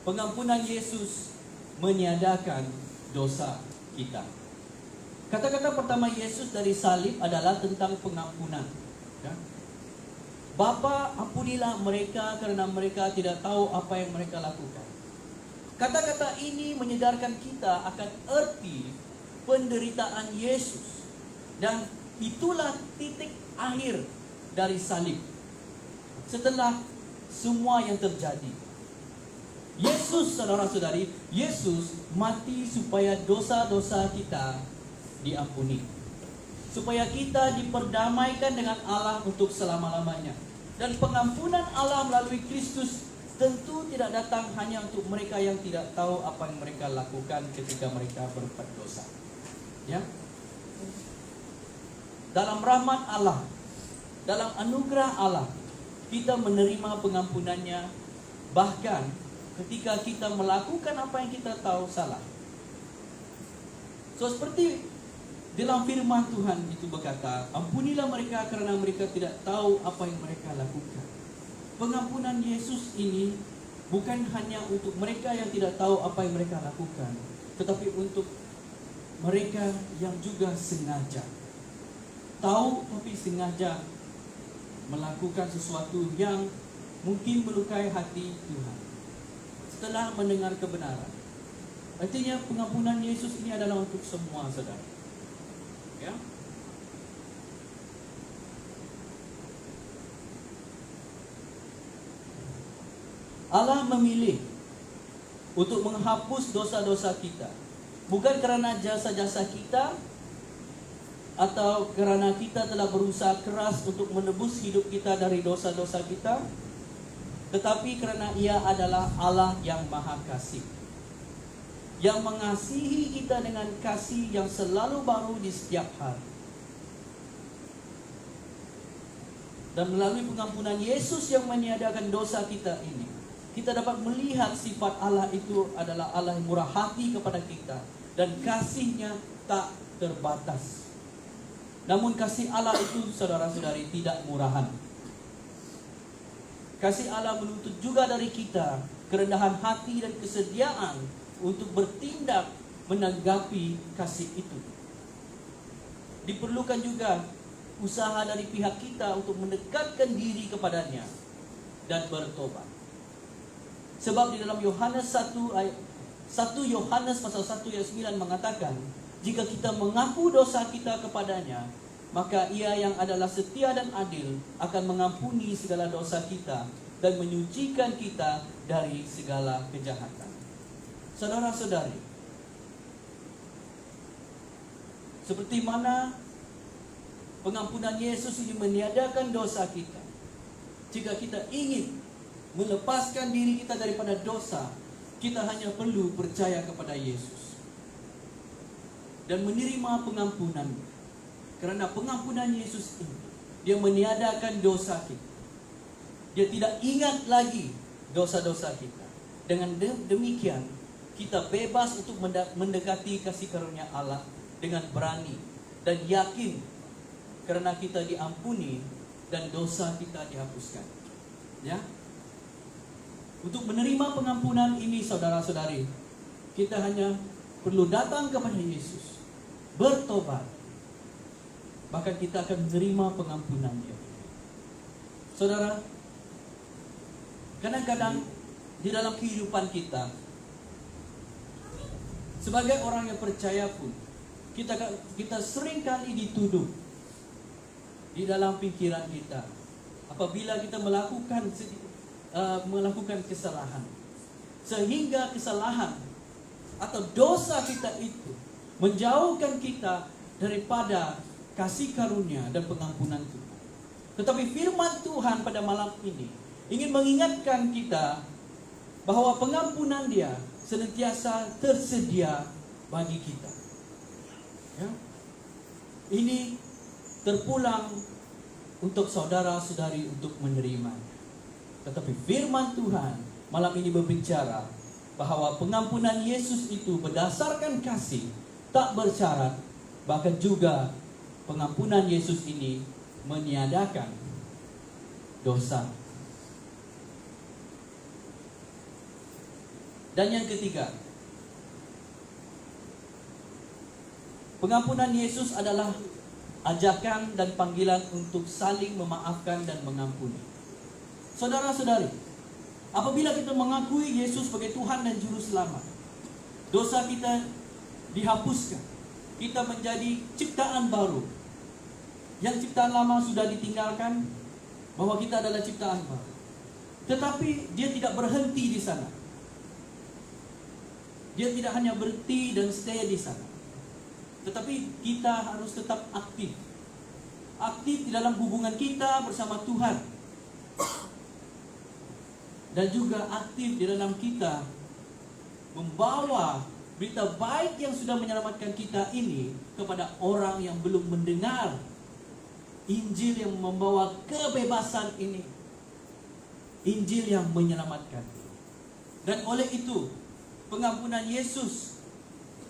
pengampunan Yesus meniadakan dosa kita. Kata-kata pertama Yesus dari salib adalah tentang pengampunan. Ya? Bapa, ampunilah mereka karena mereka tidak tahu apa yang mereka lakukan. Kata-kata ini menyedarkan kita akan erti penderitaan Yesus. Dan itulah titik akhir dari salib. Setelah semua yang terjadi, Yesus, saudara-saudari, Yesus mati supaya dosa-dosa kita diampuni, supaya kita diperdamaikan dengan Allah untuk selama-lamanya. Dan pengampunan Allah melalui Kristus tentu tidak datang hanya untuk mereka yang tidak tahu apa yang mereka lakukan ketika mereka berbuat dosa. Ya. Dalam rahmat Allah, dalam anugerah Allah, kita menerima pengampunannya, bahkan ketika kita melakukan apa yang kita tahu salah. So, seperti dalam firman Tuhan itu berkata, ampunilah mereka karena mereka tidak tahu apa yang mereka lakukan. Pengampunan Yesus ini bukan hanya untuk mereka yang tidak tahu apa yang mereka lakukan, tetapi untuk mereka yang juga sengaja tahu tapi sengaja melakukan sesuatu yang mungkin melukai hati Tuhan. Setelah mendengar kebenaran, Artinya pengampunan Yesus ini adalah untuk semua saudara. Ya. Allah memilih untuk menghapus dosa-dosa kita, bukan karena jasa-jasa kita atau karena kita telah berusaha keras untuk menebus hidup kita dari dosa-dosa kita, tetapi karena Ia adalah Allah yang Maha Kasih, yang mengasihi kita dengan kasih yang selalu baru di setiap hari. Dan melalui pengampunan Yesus yang meniadakan dosa kita ini, kita dapat melihat sifat Allah itu adalah Allah yang murah hati kepada kita, dan kasih-Nya tak terbatas. Namun kasih Allah itu, saudara-saudari, tidak murahan. Kasih Allah menuntut juga dari kita kerendahan hati dan kesediaan untuk bertindak menanggapi kasih itu. Diperlukan juga usaha dari pihak kita untuk mendekatkan diri kepadanya dan bertobat. Sebab di dalam Yohanes 1 Yohanes pasal 1 ayat 9 mengatakan, jika kita mengaku dosa kita kepadanya, maka Ia yang adalah setia dan adil akan mengampuni segala dosa kita dan menyucikan kita dari segala kejahatan. Saudara-saudari, seperti mana pengampunan Yesus ini meniadakan dosa kita, jika kita ingin melepaskan diri kita daripada dosa, kita hanya perlu percaya kepada Yesus dan menerima pengampunan. Karena pengampunan Yesus ini, Dia meniadakan dosa kita. Dia tidak ingat lagi dosa-dosa kita. Dengan demikian, kita bebas untuk mendekati kasih karunia Allah dengan berani dan yakin, karena kita diampuni dan dosa kita dihapuskan. Ya. Untuk menerima pengampunan ini, saudara-saudari, kita hanya perlu datang kepada Yesus, bertobat, bahkan kita akan menerima pengampunan-Nya. Saudara, kadang-kadang di dalam kehidupan kita, sebagai orang yang percaya pun, kita sering kali dituduh di dalam pikiran kita apabila kita melakukan kesalahan, sehingga kesalahan atau dosa kita itu menjauhkan kita daripada kasih karunia dan pengampunan Tuhan. Tetapi firman Tuhan pada malam ini ingin mengingatkan kita bahwa pengampunan Dia senantiasa tersedia bagi kita. Ya. Ini terpulang untuk saudara-saudari untuk menerima. Tetapi firman Tuhan malam ini berbicara bahwa pengampunan Yesus itu berdasarkan kasih, tak bersyarat. Bahkan juga pengampunan Yesus ini meniadakan dosa. Dan yang ketiga, pengampunan Yesus adalah ajakan dan panggilan untuk saling memaafkan dan mengampuni. Saudara-saudari, apabila kita mengakui Yesus sebagai Tuhan dan Juru Selamat, dosa kita dihapuskan. Kita menjadi ciptaan baru. Yang ciptaan lama sudah ditinggalkan, bahwa kita adalah ciptaan baru. Tetapi Dia tidak berhenti di sana. Dia tidak hanya berhenti dan stay di sana, tetapi kita harus tetap aktif. Aktif di dalam hubungan kita bersama Tuhan. Dan juga aktif di dalam kita membawa berita baik yang sudah menyelamatkan kita ini kepada orang yang belum mendengar Injil yang membawa kebebasan ini, Injil yang menyelamatkan. Dan oleh itu, pengampunan Yesus,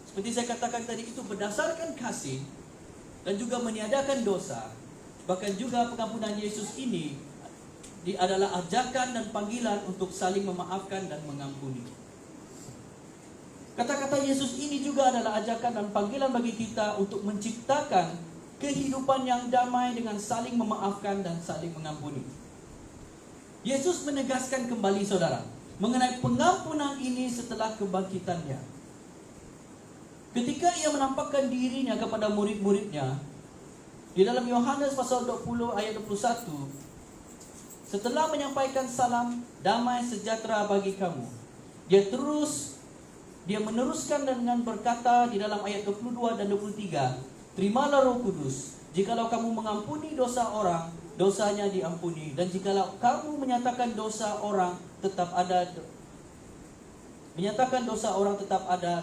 seperti saya katakan tadi, itu berdasarkan kasih dan juga meniadakan dosa. Bahkan juga pengampunan Yesus ini adalah ajakan dan panggilan untuk saling memaafkan dan mengampuni. Kata-kata Yesus ini juga adalah ajakan dan panggilan bagi kita untuk menciptakan kehidupan yang damai dengan saling memaafkan dan saling mengampuni. Yesus menegaskan kembali, saudara, mengenai pengampunan ini setelah kebangkitannya. Ketika ia menampakkan dirinya kepada murid-muridnya, di dalam Yohanes pasal 20 ayat 21, setelah menyampaikan salam damai sejahtera bagi kamu, dia meneruskan dengan berkata di dalam ayat 22 dan 23, terimalah Roh Kudus. Jikalau kamu mengampuni dosa orang, dosanya diampuni. Dan jikalau kamu menyatakan dosa orang tetap ada,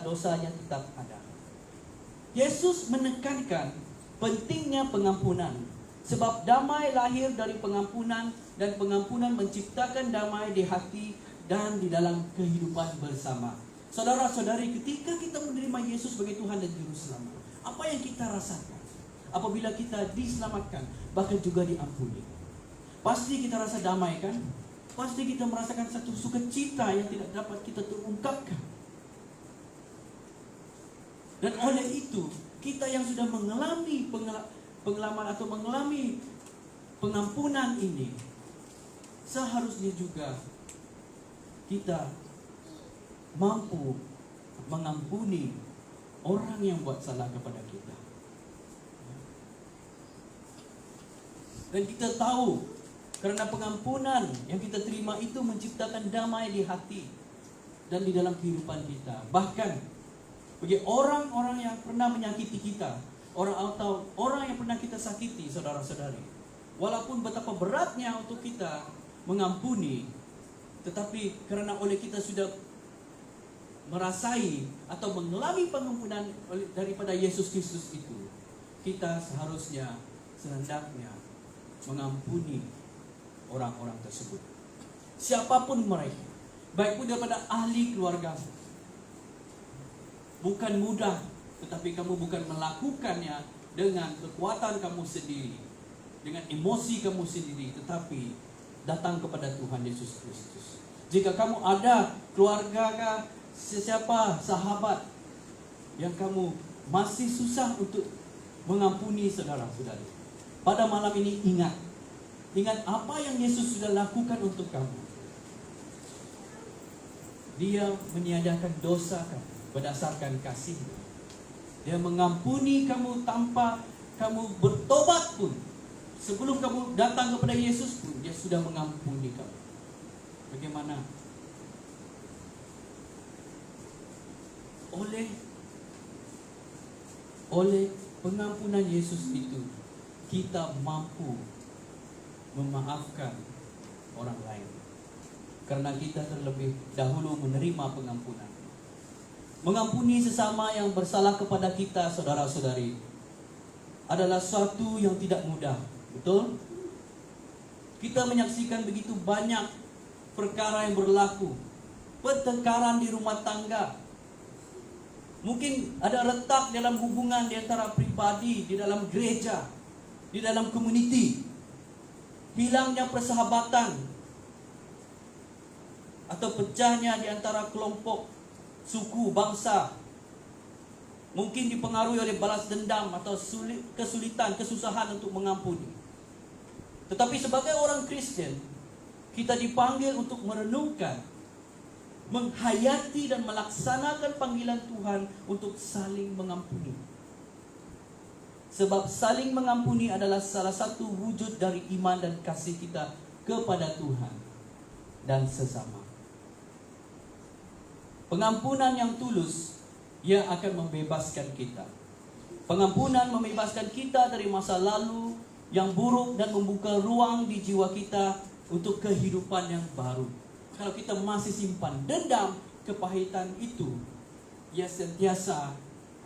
dosanya tetap ada. Yesus menekankan pentingnya pengampunan. Sebab damai lahir dari pengampunan, dan pengampunan menciptakan damai di hati dan di dalam kehidupan bersama. Saudara-saudari, ketika kita menerima Yesus sebagai Tuhan dan Juru Selamat, apa yang kita rasakan apabila kita diselamatkan, bahkan juga diampuni? Pasti kita rasa damai, kan? Pasti kita merasakan satu sukacita yang tidak dapat kita terungkapkan. Dan oleh itu, kita yang sudah mengalami pengalaman atau mengalami pengampunan ini, seharusnya juga kita mampu mengampuni orang yang buat salah kepada kita. Dan kita tahu, karena pengampunan yang kita terima itu menciptakan damai di hati dan di dalam kehidupan kita. Bahkan bagi orang-orang yang pernah menyakiti kita, orang yang pernah kita sakiti, saudara-saudari, walaupun betapa beratnya untuk kita mengampuni, tetapi karena oleh kita sudah merasai atau mengalami pengampunan daripada Yesus Kristus itu, kita seharusnya sehendaknya mengampuni orang-orang tersebut, siapapun mereka, baik pun daripada ahli keluarga. Bukan mudah, tetapi kamu bukan melakukannya dengan kekuatan kamu sendiri, dengan emosi kamu sendiri, tetapi datang kepada Tuhan Yesus Kristus. Jika kamu ada keluarga, sesiapa, sahabat yang kamu masih susah untuk mengampuni saudara-saudari, pada malam ini ingat apa yang Yesus sudah lakukan untuk kamu. Dia meniadakan dosa kamu berdasarkan kasih. Dia mengampuni kamu tanpa kamu bertobat pun. Sebelum kamu datang kepada Yesus pun, Dia sudah mengampuni kamu. Bagaimana? Oleh pengampunan Yesus itu, kita mampu memaafkan orang lain. Karena kita terlebih dahulu menerima pengampunan. Mengampuni sesama yang bersalah kepada kita, saudara-saudari, adalah suatu yang tidak mudah. Betul? Kita menyaksikan begitu banyak perkara yang berlaku. Pertengkaran di rumah tangga. Mungkin ada retak dalam hubungan di antara pribadi, di dalam gereja, di dalam komuniti. Hilangnya persahabatan, atau pecahnya di antara kelompok, suku, bangsa. Mungkin dipengaruhi oleh balas dendam atau kesulitan, kesusahan untuk mengampuni. Tetapi sebagai orang Kristen, kita dipanggil untuk merenungkan, menghayati dan melaksanakan panggilan Tuhan untuk saling mengampuni. Sebab saling mengampuni adalah salah satu wujud dari iman dan kasih kita kepada Tuhan dan sesama. Pengampunan yang tulus, ia akan membebaskan kita. Pengampunan membebaskan kita dari masa lalu yang buruk dan membuka ruang di jiwa kita untuk kehidupan yang baru. Kalau kita masih simpan dendam, kepahitan itu, ia sentiasa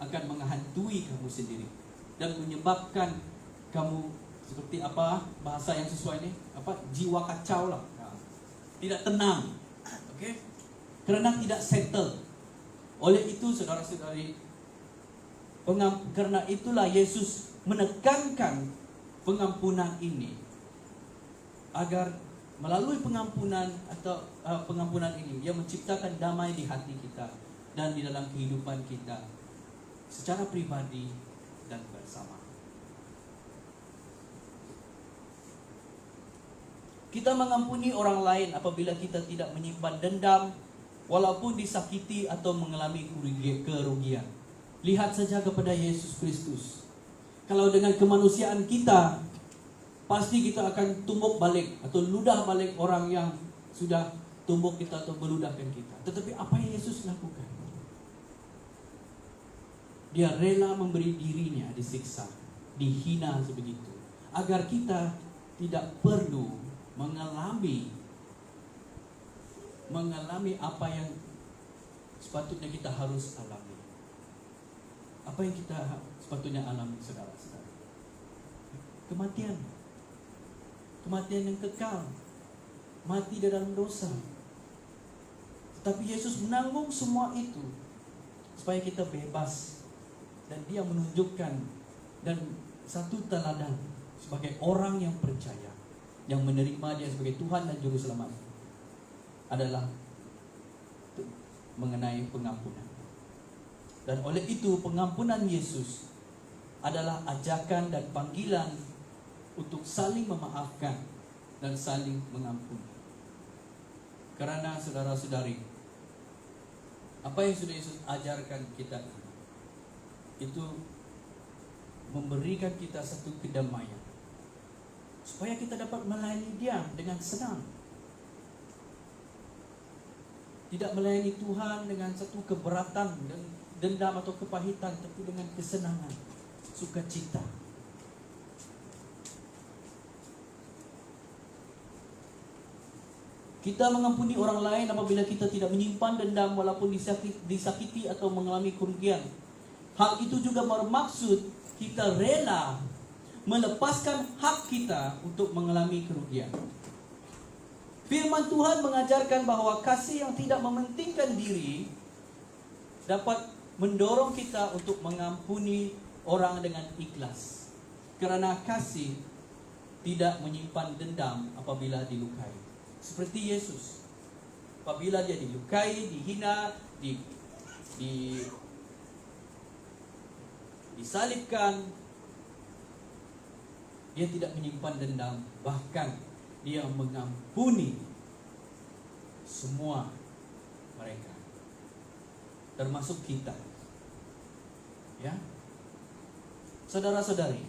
akan menghantui kamu sendiri dan menyebabkan kamu seperti apa bahasa yang sesuai ini? Jiwa kacau lah. Tidak tenang. Okey? Kerana tidak settle. Oleh itu, saudara-saudari, karena itulah Yesus menekankan pengampunan ini, agar melalui pengampunan ini, Ia menciptakan damai di hati kita dan di dalam kehidupan kita secara pribadi dan bersama. Kita mengampuni orang lain apabila kita tidak menyimpan dendam, walaupun disakiti atau mengalami kerugian. Lihat saja kepada Yesus Kristus. Kalau dengan kemanusiaan kita, pasti kita akan tumbuk balik atau ludah balik orang yang sudah tumbuk kita atau meludahkan kita. Tetapi apa yang Yesus lakukan? Dia rela memberi dirinya disiksa, dihina sebegitu, agar kita tidak perlu mengalami apa yang sepatutnya kita harus alami. Apa yang kita sepatutnya alami, saudara-saudara? Kematian. Kematian yang kekal. Mati dalam dosa. Tetapi Yesus menanggung semua itu supaya kita bebas. Dan dia menunjukkan dan satu teladan sebagai orang yang percaya, yang menerima dia sebagai Tuhan dan Juru Selamat, adalah mengenai pengampunan. Dan oleh itu pengampunan Yesus adalah ajakan dan panggilan untuk saling memaafkan dan saling mengampuni. Karena saudara-saudari, apa yang sudah Yesus ajarkan kita itu memberikan kita satu kedamaian, supaya kita dapat melayani Dia dengan senang. Tidak melayani Tuhan dengan satu keberatan dan dendam atau kepahitan, tapi dengan kesenangan, sukacita. Kita mengampuni orang lain apabila kita tidak menyimpan dendam walaupun disakiti atau mengalami kerugian. Hal itu juga bermaksud kita rela melepaskan hak kita untuk mengalami kerugian. Firman Tuhan mengajarkan bahwa kasih yang tidak mementingkan diri dapat mendorong kita untuk mengampuni orang dengan ikhlas. Karena kasih tidak menyimpan dendam apabila dilukai. Seperti Yesus. Apabila dia dilukai, dihina, disalibkan, dia tidak menyimpan dendam, bahkan dia mengampuni semua mereka, termasuk kita. Ya, saudara-saudari,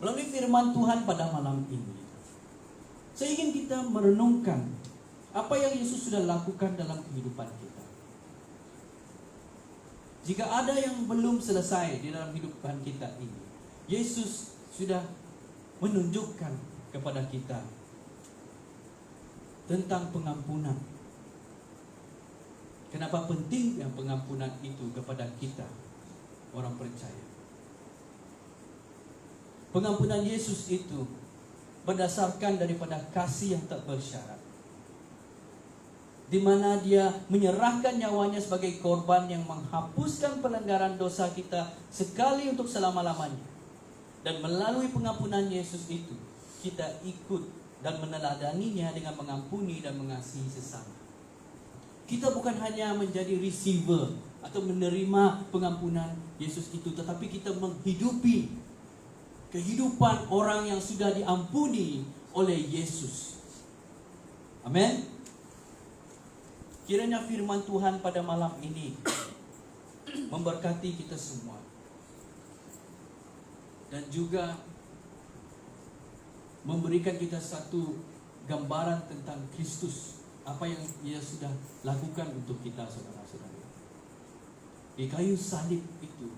melalui firman Tuhan pada malam ini, saya ingin kita merenungkan apa yang Yesus sudah lakukan dalam kehidupan kita. Jika ada yang belum selesai di dalam kehidupan kita ini, Yesus sudah menunjukkan kepada kita tentang pengampunan. Kenapa pentingnya pengampunan itu kepada kita, orang percaya? Pengampunan Yesus itu berdasarkan daripada kasih yang tak bersyarat, di mana dia menyerahkan nyawanya sebagai korban yang menghapuskan pelanggaran dosa kita sekali untuk selama-lamanya. Dan melalui pengampunan Yesus itu, kita ikut dan meneladaninya dengan mengampuni dan mengasihi sesama. Kita bukan hanya menjadi receiver atau menerima pengampunan Yesus itu, tetapi kita menghidupi kehidupan orang yang sudah diampuni oleh Yesus. Amin. Kiranya firman Tuhan pada malam ini memberkati kita semua, dan juga memberikan kita satu gambaran tentang Kristus, apa yang Dia sudah lakukan untuk kita, saudara-saudara. Di kayu salib itu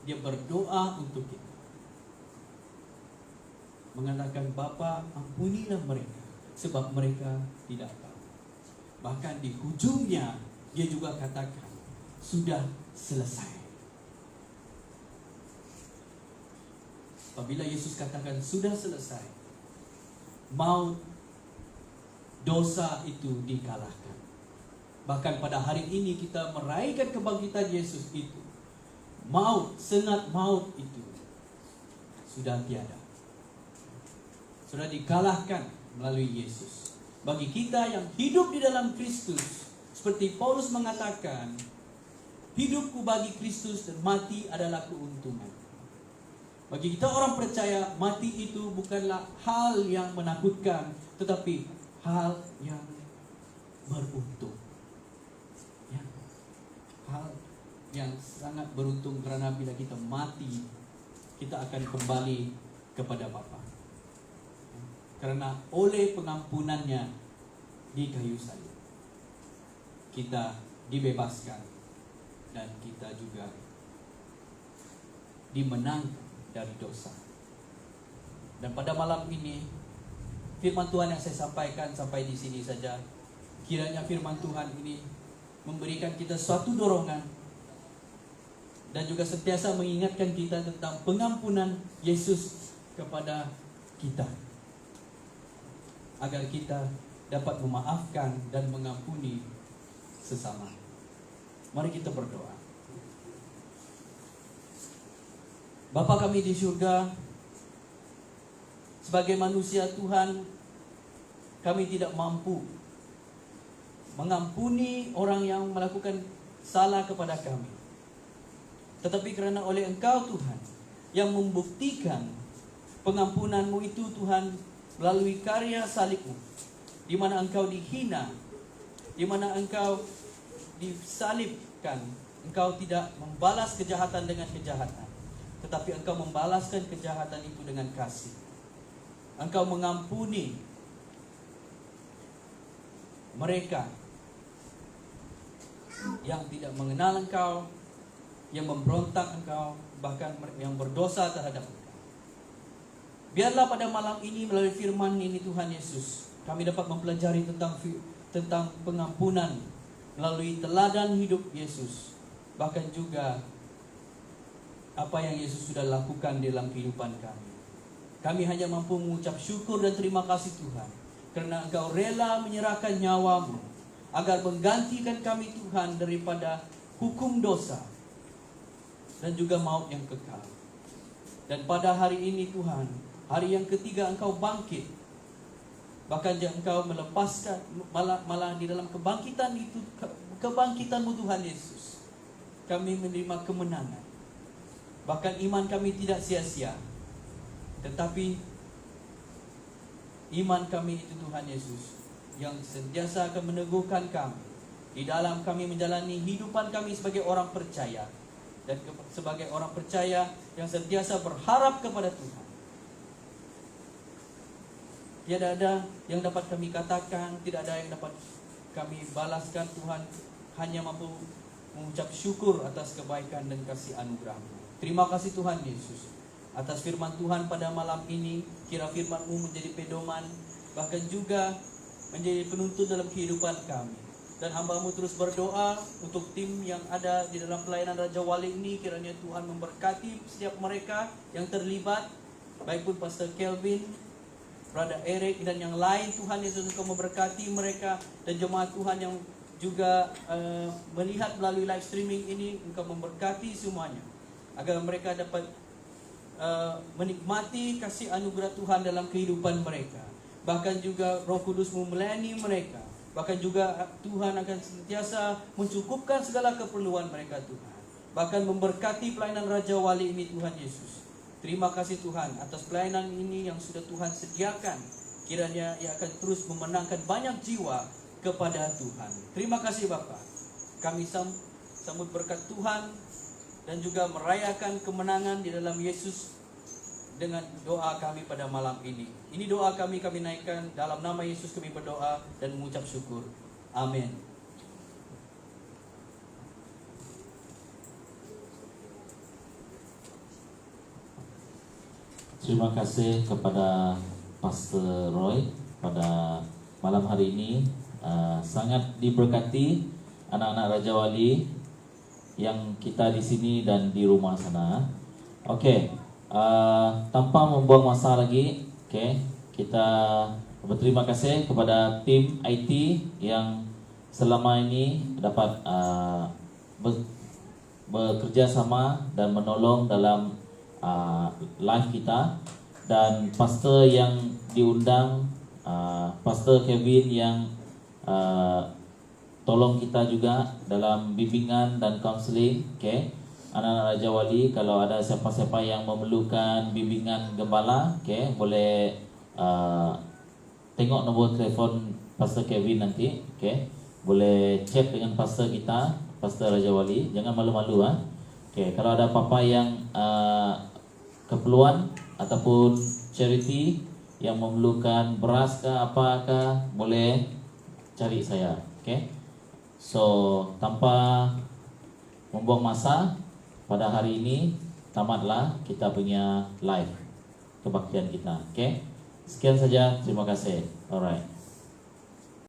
Dia berdoa untuk kita, mengatakan, Bapa, ampunilah mereka, sebab mereka tidak tahu. Bahkan di hujungnya Dia juga katakan, sudah selesai. Apabila Yesus katakan sudah selesai, maut, dosa itu dikalahkan. Bahkan pada hari ini kita meraihkan kebangkitan Yesus itu, maut, sengat maut itu sudah tiada, sudah dikalahkan melalui Yesus. Bagi kita yang hidup di dalam Kristus, seperti Paulus mengatakan, hidupku bagi Kristus dan mati adalah keuntungan. Bagi kita orang percaya, mati itu bukanlah hal yang menakutkan, tetapi hal yang beruntung. Ya. Hal yang sangat beruntung karena bila kita mati, kita akan kembali kepada Bapa. Karena oleh pengampunannya di kayu salib, kita dibebaskan dan kita juga dimenangkan dari dosa. Dan pada malam ini, firman Tuhan yang saya sampaikan sampai di sini saja. Kiranya firman Tuhan ini memberikan kita suatu dorongan dan juga sentiasa mengingatkan kita tentang pengampunan Yesus kepada kita, agar kita dapat memaafkan dan mengampuni sesama. Mari kita berdoa. Bapa kami di surga, sebagai manusia Tuhan, kami tidak mampu mengampuni orang yang melakukan salah kepada kami. Tetapi karena oleh Engkau Tuhan yang membuktikan pengampunan-Mu itu Tuhan melalui karya salib-Mu, di mana Engkau dihina, di mana Engkau disalibkan, Engkau tidak membalas kejahatan dengan kejahatan, tetapi Engkau membalaskan kejahatan itu dengan kasih. Engkau mengampuni mereka yang tidak mengenal Engkau, yang memberontak Engkau, bahkan yang berdosa terhadap Engkau. Biarlah pada malam ini melalui firman ini Tuhan Yesus, kami dapat mempelajari tentang pengampunan melalui teladan hidup Yesus, bahkan juga apa yang Yesus sudah lakukan dalam kehidupan kami. Kami hanya mampu mengucap syukur dan terima kasih Tuhan, karena Engkau rela menyerahkan nyawa-Mu agar menggantikan kami Tuhan daripada hukum dosa dan juga maut yang kekal. Dan pada hari ini Tuhan, hari yang ketiga Engkau bangkit, bahkan Engkau melepaskan malah di dalam kebangkitan itu, kebangkitan-Mu Tuhan Yesus, kami menerima kemenangan. Bahkan iman kami tidak sia-sia, tetapi iman kami itu Tuhan Yesus yang sentiasa akan meneguhkan kami di dalam kami menjalani hidupan kami sebagai orang percaya, dan sebagai orang percaya yang sentiasa berharap kepada Tuhan. Tiada ada yang dapat kami katakan, tidak ada yang dapat kami balaskan Tuhan, hanya mampu mengucap syukur atas kebaikan dan kasih anugerah-Mu. Terima kasih Tuhan Yesus atas firman Tuhan pada malam ini. Kira firman-Mu menjadi pedoman, bahkan juga menjadi penuntun dalam kehidupan kami. Dan hamba-Mu terus berdoa untuk tim yang ada di dalam pelayanan Raja Wali ini. Kiranya Tuhan memberkati setiap mereka yang terlibat, baik pun Pastor Kelvin, Brother Eric dan yang lain. Tuhan Yesus, Engkau memberkati mereka, dan jemaat Tuhan yang juga melihat melalui live streaming ini, Engkau memberkati semuanya, agar mereka dapat menikmati kasih anugerah Tuhan dalam kehidupan mereka. Bahkan juga Roh Kudus-Mu melayani mereka. Bahkan juga Tuhan akan sentiasa mencukupkan segala keperluan mereka Tuhan. Bahkan memberkati pelayanan Raja Wali ini Tuhan Yesus. Terima kasih Tuhan atas pelayanan ini yang sudah Tuhan sediakan. Kiranya ia akan terus memenangkan banyak jiwa kepada Tuhan. Terima kasih Bapa. Kami sambut berkat Tuhan dan juga merayakan kemenangan di dalam Yesus dengan doa kami pada malam ini. Ini doa kami naikkan dalam nama Yesus, kami berdoa dan mengucap syukur. Amin. Terima kasih kepada Pastor Roy pada malam hari ini. Sangat diberkati anak-anak Raja Wali yang kita di sini dan di rumah sana. Oke. Tanpa membuang masa lagi, kita berterima kasih kepada tim IT yang selama ini dapat bekerja sama dan menolong dalam live kita, dan pastor yang diundang, Pastor Kevin yang tolong kita juga dalam bimbingan dan counseling. Anak-anak Raja Wali, kalau ada siapa-siapa yang memerlukan bimbingan gembala, boleh tengok nombor telefon Pastor Kevin nanti. boleh chat dengan pastor kita, Pastor Raja Wali. Jangan malu-malu Okey, kalau ada apa-apa yang keperluan ataupun charity yang memerlukan beras ke apakah, boleh cari saya. Okey. So, tanpa membuang masa, pada hari ini tamatlah kita punya live kebaktian kita. Okey. Sekian saja, terima kasih. Alright.